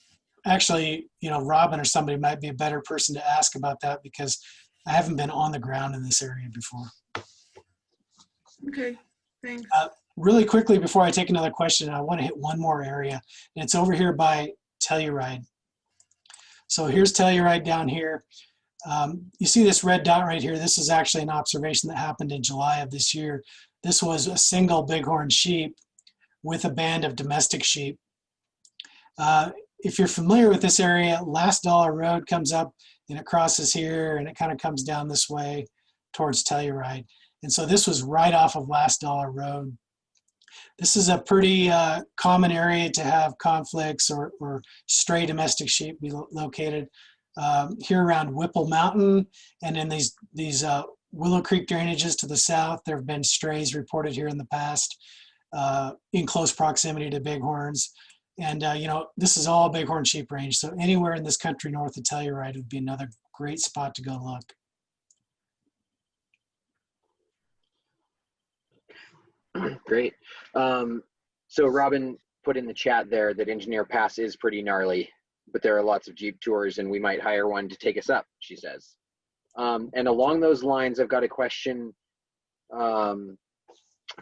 actually, you know, Robin or somebody might be a better person to ask about that, because I haven't been on the ground in this area before. Okay, thanks. Really quickly, before I take another question, I want to hit one more area, and it's over here by Telluride. So here's Telluride down here. You see this red dot right here. This is actually an observation that happened in July of this year. This was a single bighorn sheep with a band of domestic sheep. If you're familiar with this area, Last Dollar Road comes up and it crosses here and it kind of comes down this way towards Telluride. And so this was right off of Last Dollar Road. This is a pretty common area to have conflicts or stray domestic sheep be located. Here around Whipple Mountain and in these Willow Creek drainages to the south, there have been strays reported here in the past in close proximity to bighorns. And you know, this is all bighorn sheep range. So anywhere in this country north of Telluride would be another great spot to go look. Great. So Robin put in the chat there that Engineer Pass is pretty gnarly, but there are lots of Jeep tours and we might hire one to take us up, she says. And along those lines, I've got a question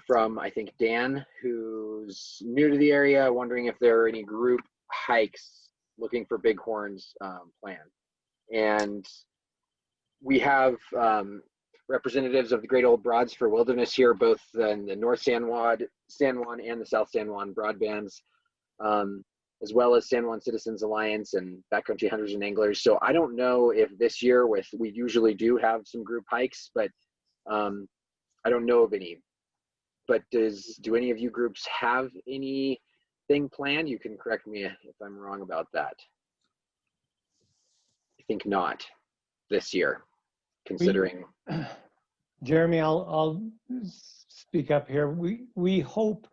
from, I think, Dan, who's new to the area, wondering if there are any group hikes looking for bighorns planned. And we have representatives of the Great Old Broads for Wilderness here, both in the North San Juan and the South San Juan broadbands, as well as San Juan Citizens Alliance and Backcountry Hunters and Anglers. So I don't know if this year we usually do have some group hikes, but I don't know of any. But do any of you groups have anything planned? You can correct me if I'm wrong about that. I think not this year, considering. Jeremy, I'll speak up here. We hope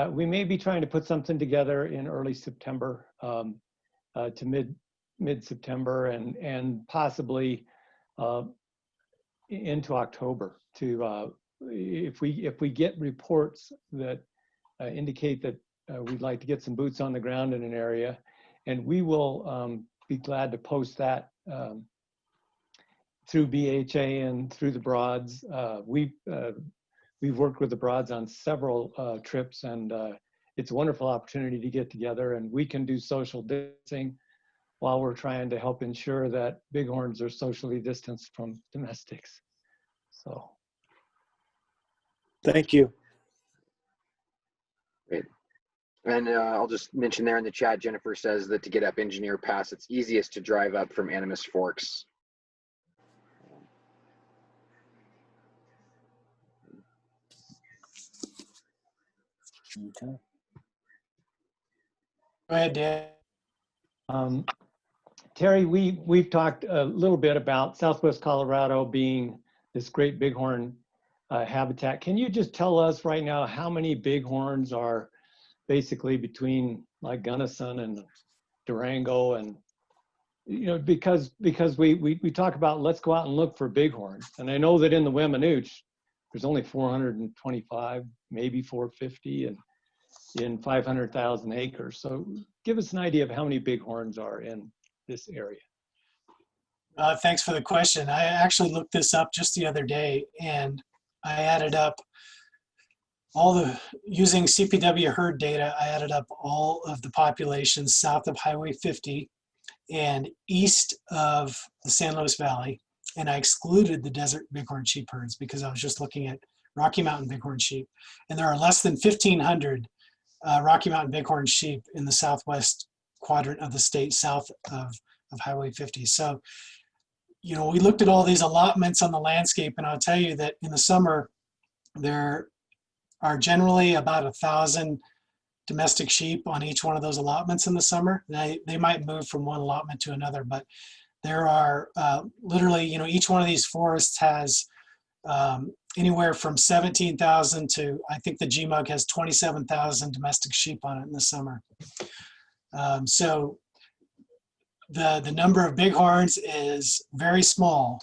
we may be trying to put something together in early September to mid-September and possibly into October to if we get reports that indicate that we'd like to get some boots on the ground in an area, and we will be glad to post that through BHA and through the Broads. We've worked with the Broads on several trips, and it's a wonderful opportunity to get together, and we can do social distancing while we're trying to help ensure that bighorns are socially distanced from domestics. So. Thank you. Great. And I'll just mention there in the chat, Jennifer says that to get up Engineer Pass, it's easiest to drive up from Animas Forks. Okay. Go ahead, Dan. Terry, we've talked a little bit about Southwest Colorado being this great bighorn habitat. Can you just tell us right now how many bighorns are basically between like Gunnison and Durango, and you know, because we talk about let's go out and look for bighorns, and I know that in the Weminuche there's only 425, maybe 450, and in 500,000 acres. So give us an idea of how many bighorns are in this area. Thanks for the question. I actually looked this up just the other day, and I added up using CPW herd data, I added up all of the populations south of Highway 50 and east of the San Luis Valley. And I excluded the desert bighorn sheep herds because I was just looking at Rocky Mountain bighorn sheep. And there are less than 1,500 Rocky Mountain bighorn sheep in the southwest quadrant of the state south of Highway 50. So, you know, we looked at all these allotments on the landscape, and I'll tell you that in the summer, there are generally about 1,000 domestic sheep on each one of those allotments in the summer. They might move from one allotment to another, but There are literally, each one of these forests has anywhere from 17,000 to, I think the GMUG has 27,000 domestic sheep on it in the summer. So the number of bighorns is very small,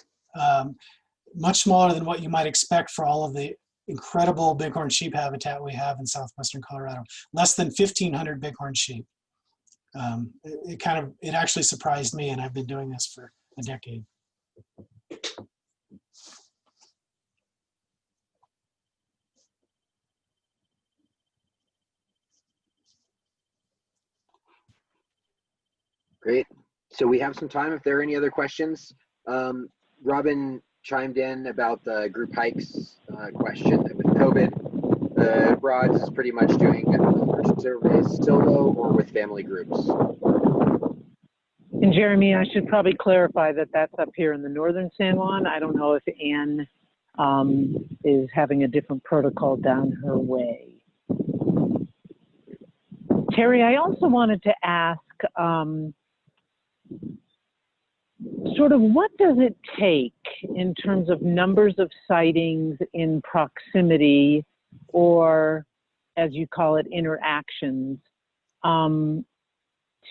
much smaller than what you might expect for all of the incredible bighorn sheep habitat we have in southwestern Colorado. Less than 1,500 bighorn sheep. It actually surprised me, and I've been doing this for a decade. Great. So we have some time if there are any other questions. Robin chimed in about the group hikes question. With COVID, the Broads is pretty much doing surveys solo or with family groups. And Jeremy, I should probably clarify that that's up here in the northern San Juan. I don't know if Ann is having a different protocol down her way. Terry, I also wanted to ask, sort of what does it take in terms of numbers of sightings in proximity, or as you call it, interactions,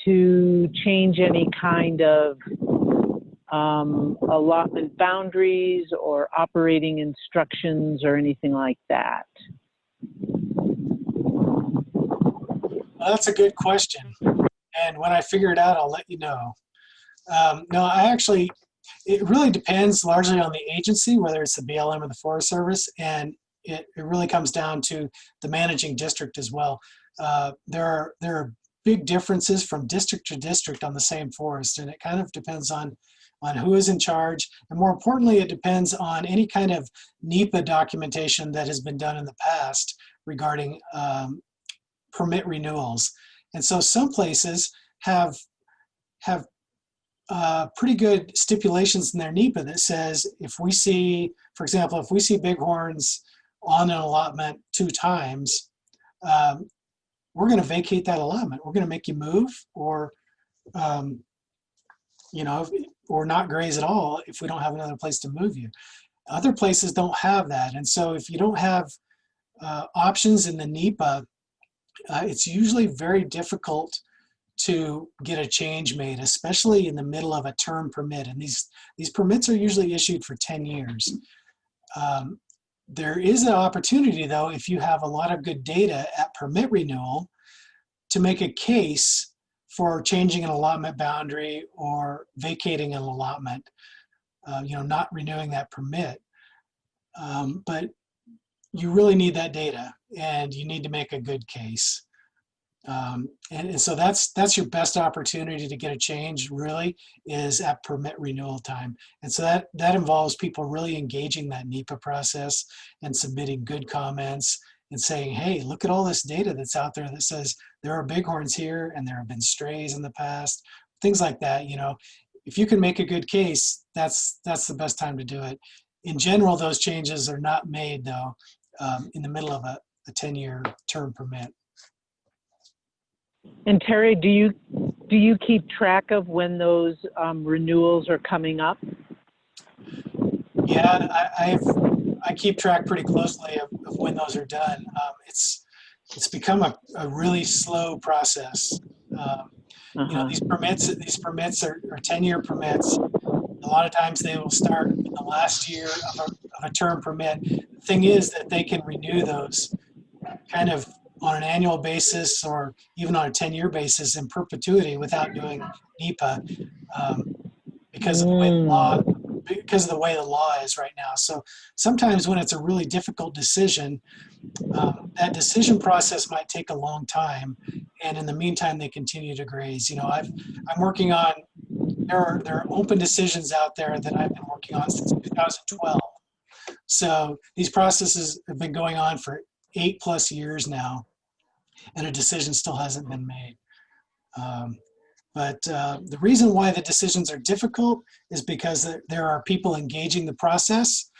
to change any kind of allotment boundaries or operating instructions or anything like that? Well, that's a good question. And when I figure it out, I'll let you know. No, it really depends largely on the agency, whether it's the BLM or the Forest Service, and it really comes down to the managing district as well. There are big differences from district to district on the same forest, and it kind of depends on who is in charge, and more importantly, it depends on any kind of NEPA documentation that has been done in the past regarding permit renewals. And so some places have pretty good stipulations in their NEPA that says if we see, for example, if we see bighorns on an allotment 2 times, we're going to vacate that allotment. We're going to make you move, or or not graze at all if we don't have another place to move you. Other places don't have that, and so if you don't have options in the NEPA, it's usually very difficult to get a change made, especially in the middle of a term permit. And these permits are usually issued for 10 years. There is an opportunity, though, if you have a lot of good data at permit renewal, to make a case for changing an allotment boundary or vacating an allotment, not renewing that permit. But you really need that data, and you need to make a good case. And so that's your best opportunity to get a change, really, is at permit renewal time. And so that involves people really engaging that NEPA process and submitting good comments and saying, hey, look at all this data that's out there that says there are bighorns here and there have been strays in the past, things like that. If you can make a good case, that's the best time to do it. In general, those changes are not made, though, in the middle of a 10-year term permit. And Terry, do you keep track of when those renewals are coming up? Yeah, I keep track pretty closely of when those are done. It's become a really slow process. These permits are 10-year permits. A lot of times they will start in the last year of a term permit. The thing is that they can renew those kind of on an annual basis or even on a 10-year basis in perpetuity without doing NEPA because of the way the law is right now. So sometimes when it's a really difficult decision, that decision process might take a long time, and in the meantime they continue to graze. I'm working on, there are open decisions out there that I've been working on since 2012. So these processes have been going on for 8+ years now, and a decision still hasn't been made. But the reason why the decisions are difficult is because there are people engaging the process,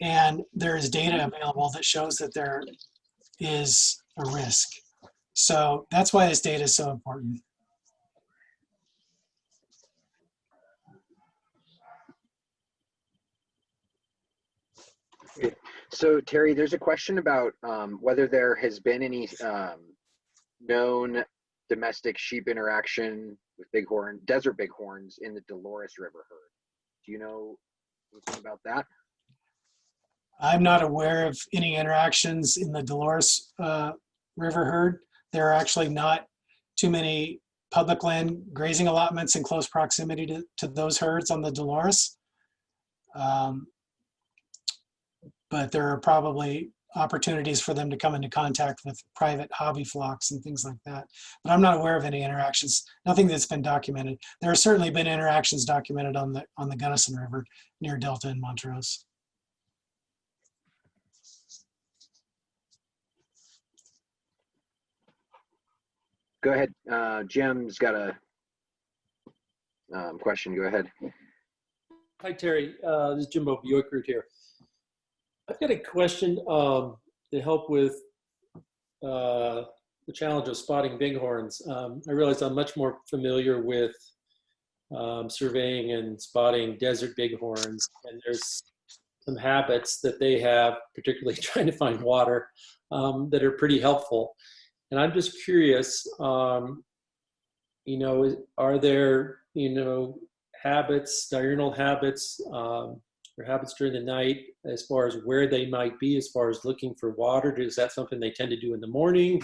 and there is data available that shows that there is a risk. So that's why this data is so important. So Terry, there's a question about whether there has been any known domestic sheep interaction with desert bighorns in the Dolores River herd. Do you know anything about that? I'm not aware of any interactions in the Dolores River herd. There are actually not too many public land grazing allotments in close proximity to those herds on the Dolores. But there are probably opportunities for them to come into contact with private hobby flocks and things like that. But I'm not aware of any interactions, nothing that's been documented. There have certainly been interactions documented on the Gunnison River near Delta and Montrose. Go ahead. Jim's got a question. Go ahead. Hi, Terry. This is Jimbo Bjorkroot here. I've got a question to help with the challenge of spotting bighorns. I realize I'm much more familiar with surveying and spotting desert bighorns, and there's some habits that they have, particularly trying to find water, that are pretty helpful. And I'm just curious, are there, habits, diurnal habits, or habits during the night as far as where they might be, as far as looking for water? Is that something they tend to do in the morning,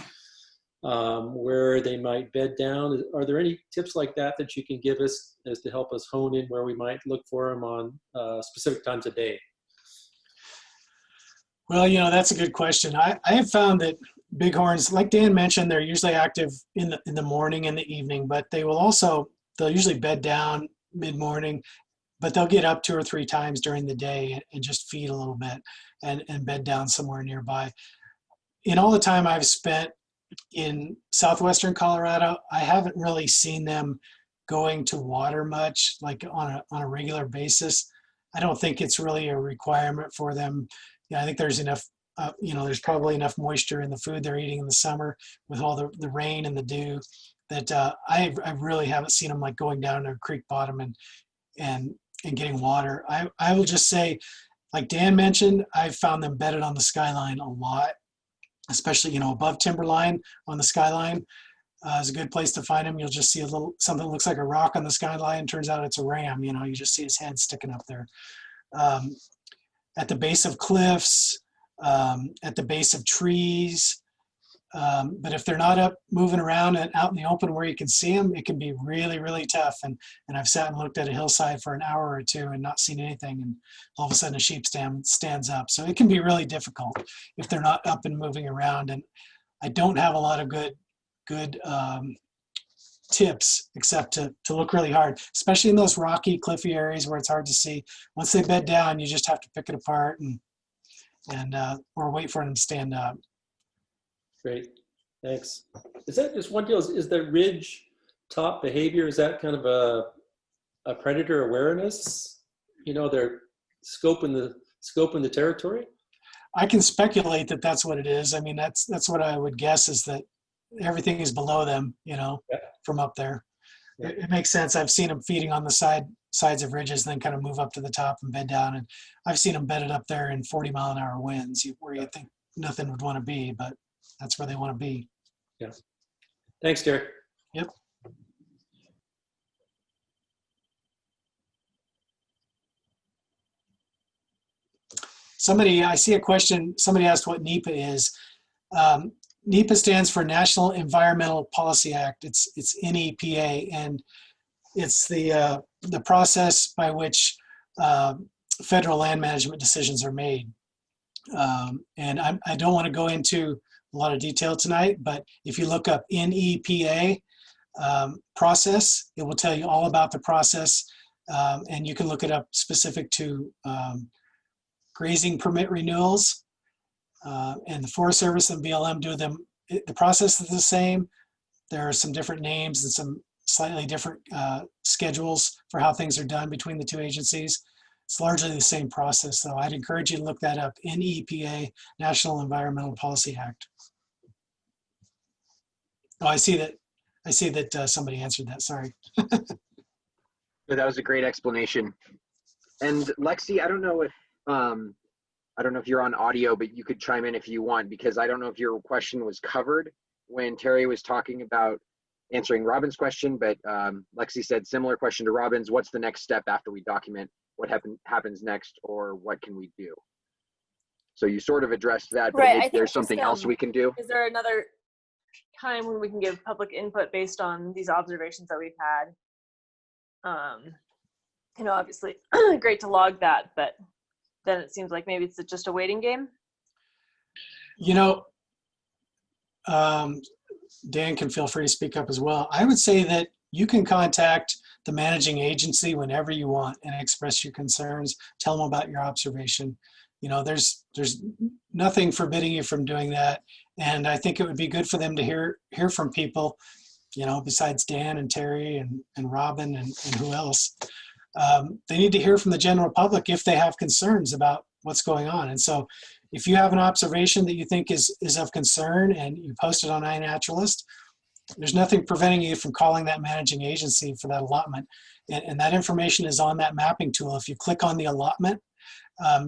where they might bed down? Are there any tips like that you can give us as to help us hone in where we might look for them on specific times of day? Well, that's a good question. I have found that bighorns, like Dan mentioned, they're usually active in the morning and the evening, but they'll usually bed down mid-morning, but they'll get up 2 or 3 times during the day and just feed a little bit and bed down somewhere nearby. In all the time I've spent in southwestern Colorado, I haven't really seen them going to water much, like on a regular basis. I don't think it's really a requirement for them. I think there's enough, there's probably enough moisture in the food they're eating in the summer with all the rain and the dew that I really haven't seen them like going down to a creek bottom and getting water. I will just say, like Dan mentioned, I've found them bedded on the skyline a lot, especially, above timberline on the skyline is a good place to find them. You'll just see something that looks like a rock on the skyline. Turns out it's a ram, you just see his head sticking up there. At the base of cliffs, at the base of trees. But if they're not up moving around and out in the open where you can see them, it can be really, really tough. And I've sat and looked at a hillside for an hour or two and not seen anything. And all of a sudden a sheep stands up. So it can be really difficult if they're not up and moving around. And I don't have a lot of good tips except to look really hard, especially in those rocky, cliffy areas where it's hard to see. Once they bed down, you just have to pick it apart or wait for them to stand up. Great, thanks. Is that just one deal? Is the ridge top behavior, is that kind of a predator awareness? They're scoping the territory? I can speculate that that's what it is. I mean, that's what I would guess, is that everything is below them, from up there. Yeah. It makes sense. I've seen them feeding on the sides of ridges and then kind of move up to the top and bed down. And I've seen them bedded up there in 40-mile-an-hour winds where you think nothing would want to be, but that's where they want to be. Yeah. Thanks, Terry. Yep. I see a question. Somebody asked what NEPA is. NEPA stands for National Environmental Policy Act. It's NEPA, and it's the process by which federal land management decisions are made. And I don't want to go into a lot of detail tonight, but if you look up NEPA process, it will tell you all about the process, and you can look it up specific to grazing permit renewals. And the Forest Service and BLM do them. The process is the same. There are some different names and some slightly different schedules for how things are done between the two agencies. It's largely the same process, though. I'd encourage you to look that up. NEPA, National Environmental Policy Act. Oh, I see that somebody answered that. Sorry. That was a great explanation. And Lexi, I don't know if I don't know if you're on audio, but you could chime in if you want, because I don't know if your question was covered when Terry was talking about answering Robin's question, but Lexi said similar question to Robin's, what's the next step after we document what happens next, or what can we do? So you sort of addressed that, but Right. maybe I think there's something else we can do. Is there another time when we can give public input based on these observations that we've had? You know, obviously great to log that, but then it seems like maybe it's just a waiting game. You know, Dan can feel free to speak up as well. I would say that you can contact the managing agency whenever you want and express your concerns, tell them about your observation. You know, there's nothing forbidding you from doing that. And I think it would be good for them to hear from people, you know, besides Dan and Terry and Robin and who else. They need to hear from the general public if they have concerns about what's going on. And so if you have an observation that you think is of concern and you post it on iNaturalist, there's nothing preventing you from calling that managing agency for that allotment. And that information is on that mapping tool. If you click on the allotment,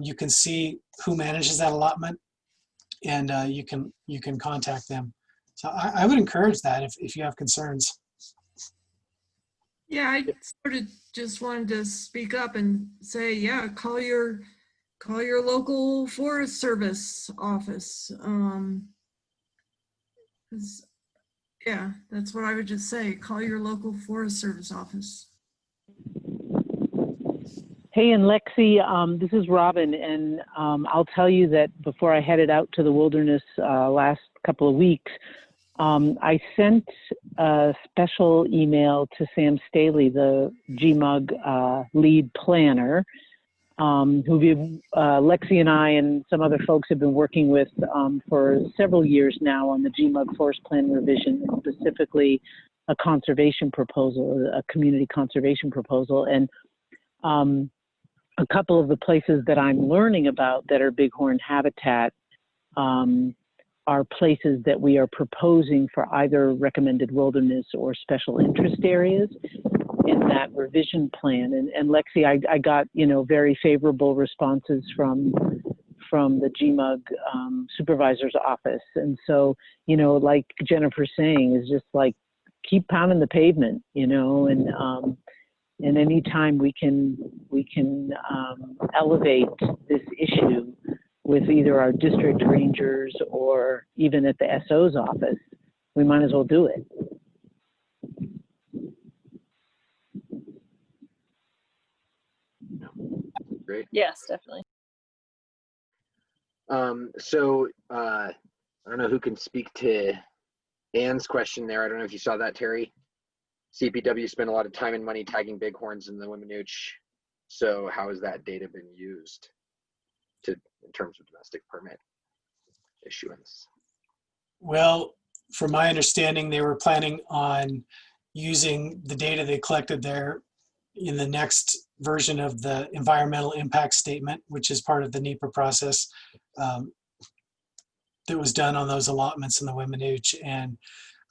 you can see who manages that allotment, and you can contact them. So I would encourage that if you have concerns. Yeah, I sort of just wanted to speak up and say, yeah, call your local Forest Service office. 'Cause, yeah, that's what I would just say. Call your local Forest Service office. Hey, and Lexi, this is Robin, and I'll tell you that before I headed out to the wilderness last couple of weeks, I sent a special email to Sam Staley, the GMUG lead planner, who Lexi and I and some other folks have been working with for several years now on the GMUG Forest Plan revision, and specifically a conservation proposal, a community conservation proposal. And a couple of the places that I'm learning about that are bighorn habitat are places that we are proposing for either recommended wilderness or special interest areas in that revision plan. And Lexi, I got, you know, very favorable responses from the GMUG supervisor's office. And so, you know, like Jennifer's saying, is just like, keep pounding the pavement, you know, and anytime we can elevate this issue with either our district rangers or even at the SO's office, we might as well do it. Great. Yes, definitely. So I don't know who can speak to Anne's question there. I don't know if you saw that, Terry. CPW spent a lot of time and money tagging bighorns in the Weminuche. So how has that data been used in terms of domestic permit issuance? Well, from my understanding, they were planning on using the data they collected there in the next version of the environmental impact statement, which is part of the NEPA process that was done on those allotments in the Weminuche. And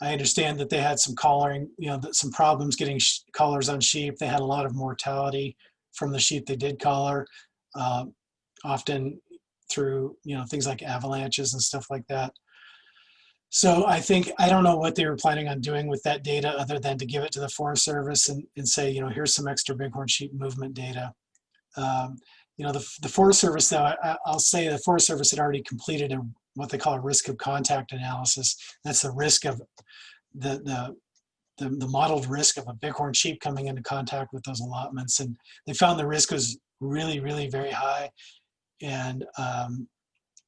I understand that they had some collaring, you know, some problems getting collars on sheep. They had a lot of mortality from the sheep they did collar, often through, you know, things like avalanches and stuff like that. So I don't know what they were planning on doing with that data other than to give it to the Forest Service and say, you know, here's some extra bighorn sheep movement data. You know, the Forest Service, though, I'll say the Forest Service had already completed what they call a risk of contact analysis. That's the risk of the modeled risk of a bighorn sheep coming into contact with those allotments. And they found the risk was really, really very high. And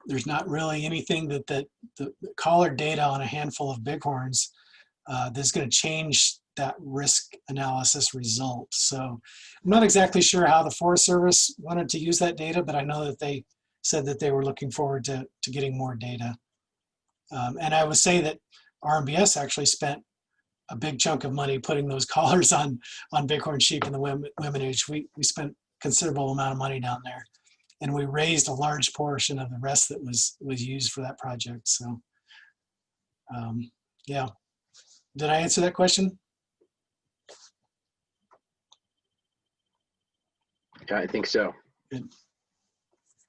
there's not really anything that the collared data on a handful of bighorns that's going to change that risk analysis result. So I'm not exactly sure how the Forest Service wanted to use that data, but I know that they said that they were looking forward to getting more data. And I would say that RMBS actually spent a big chunk of money putting those collars on bighorn sheep in the Weminuche. We spent considerable amount of money down there, and we raised a large portion of the rest that was used for that project. So yeah, did I answer that question? Yeah, I think so. Good.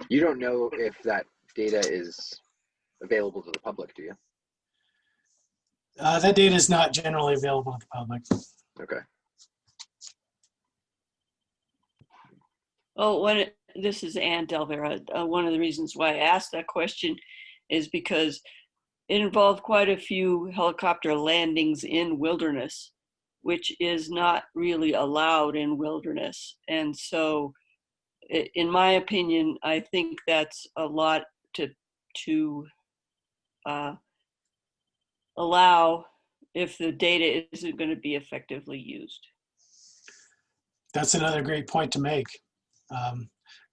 You don't know if that data is available to the public, do you? That data is not generally available to the public. Okay. Oh, this is Ann Delvera. One of the reasons why I asked that question is because it involved quite a few helicopter landings in wilderness, which is not really allowed in wilderness. And so, in my opinion, I think that's a lot to allow if the data isn't going to be effectively used. That's another great point to make.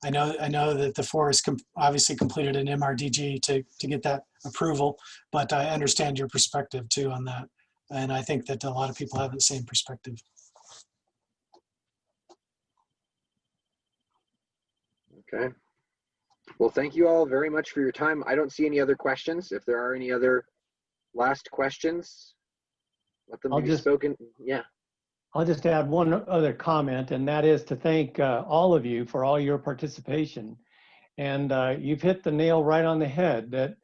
I know that the forest obviously completed an MRDG to get that approval, but I understand your perspective too on that. And I think that a lot of people have the same perspective. Okay. Well, thank you all very much for your time. I don't see any other questions. If there are any other last questions, let them be spoken. Yeah. I'll just add one other comment, and that is to thank all of you for all your participation. And you've hit the nail right on the head that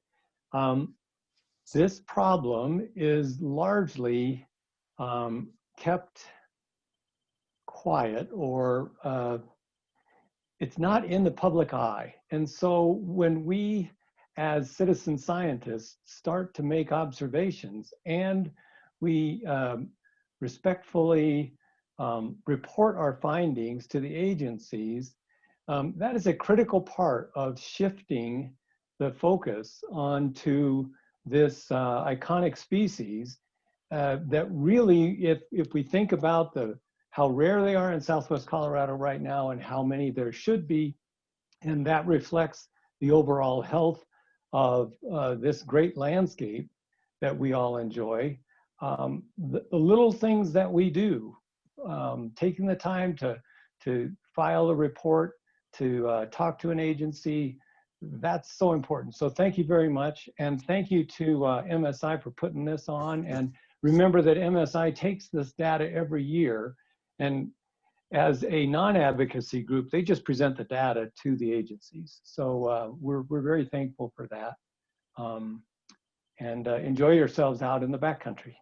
this problem is largely kept quiet, or it's not in the public eye. And so when we, as citizen scientists, start to make observations and we respectfully report our findings to the agencies, that is a critical part of shifting the focus onto this iconic species that really, if we think about how rare they are in Southwest Colorado right now and how many there should be, and that reflects the overall health of this great landscape that we all enjoy. The little things that we do, taking the time to file a report, to talk to an agency, that's so important. So thank you very much. And thank you to MSI for putting this on. And remember that MSI takes this data every year. And as a non-advocacy group, they just present the data to the agencies. So we're very thankful for that. And enjoy yourselves out in the backcountry.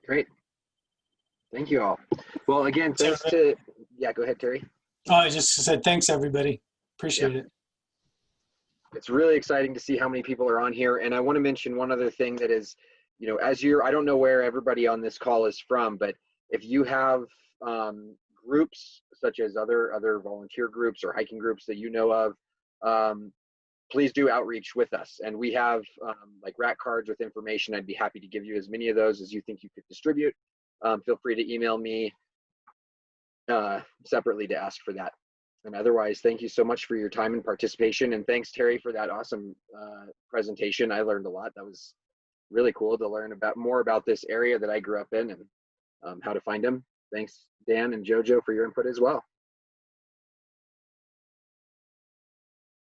Great. Thank you all. Well, again, thanks to, yeah, go ahead, Terry. Oh, I just said thanks, everybody. Appreciate it. It's really exciting to see how many people are on here. And I want to mention one other thing that is, you know, as you're, I don't know where everybody on this call is from, but if you have groups such as other volunteer groups or hiking groups that you know of, please do outreach with us. And we have like rack cards with information. I'd be happy to give you as many of those as you think you could distribute. Feel free to email me separately to ask for that. And otherwise, thank you so much for your time and participation. And thanks, Terry, for that awesome presentation. I learned a lot. That was really cool to learn more about this area that I grew up in and how to find them. Thanks, Dan and JoJo, for your input as well.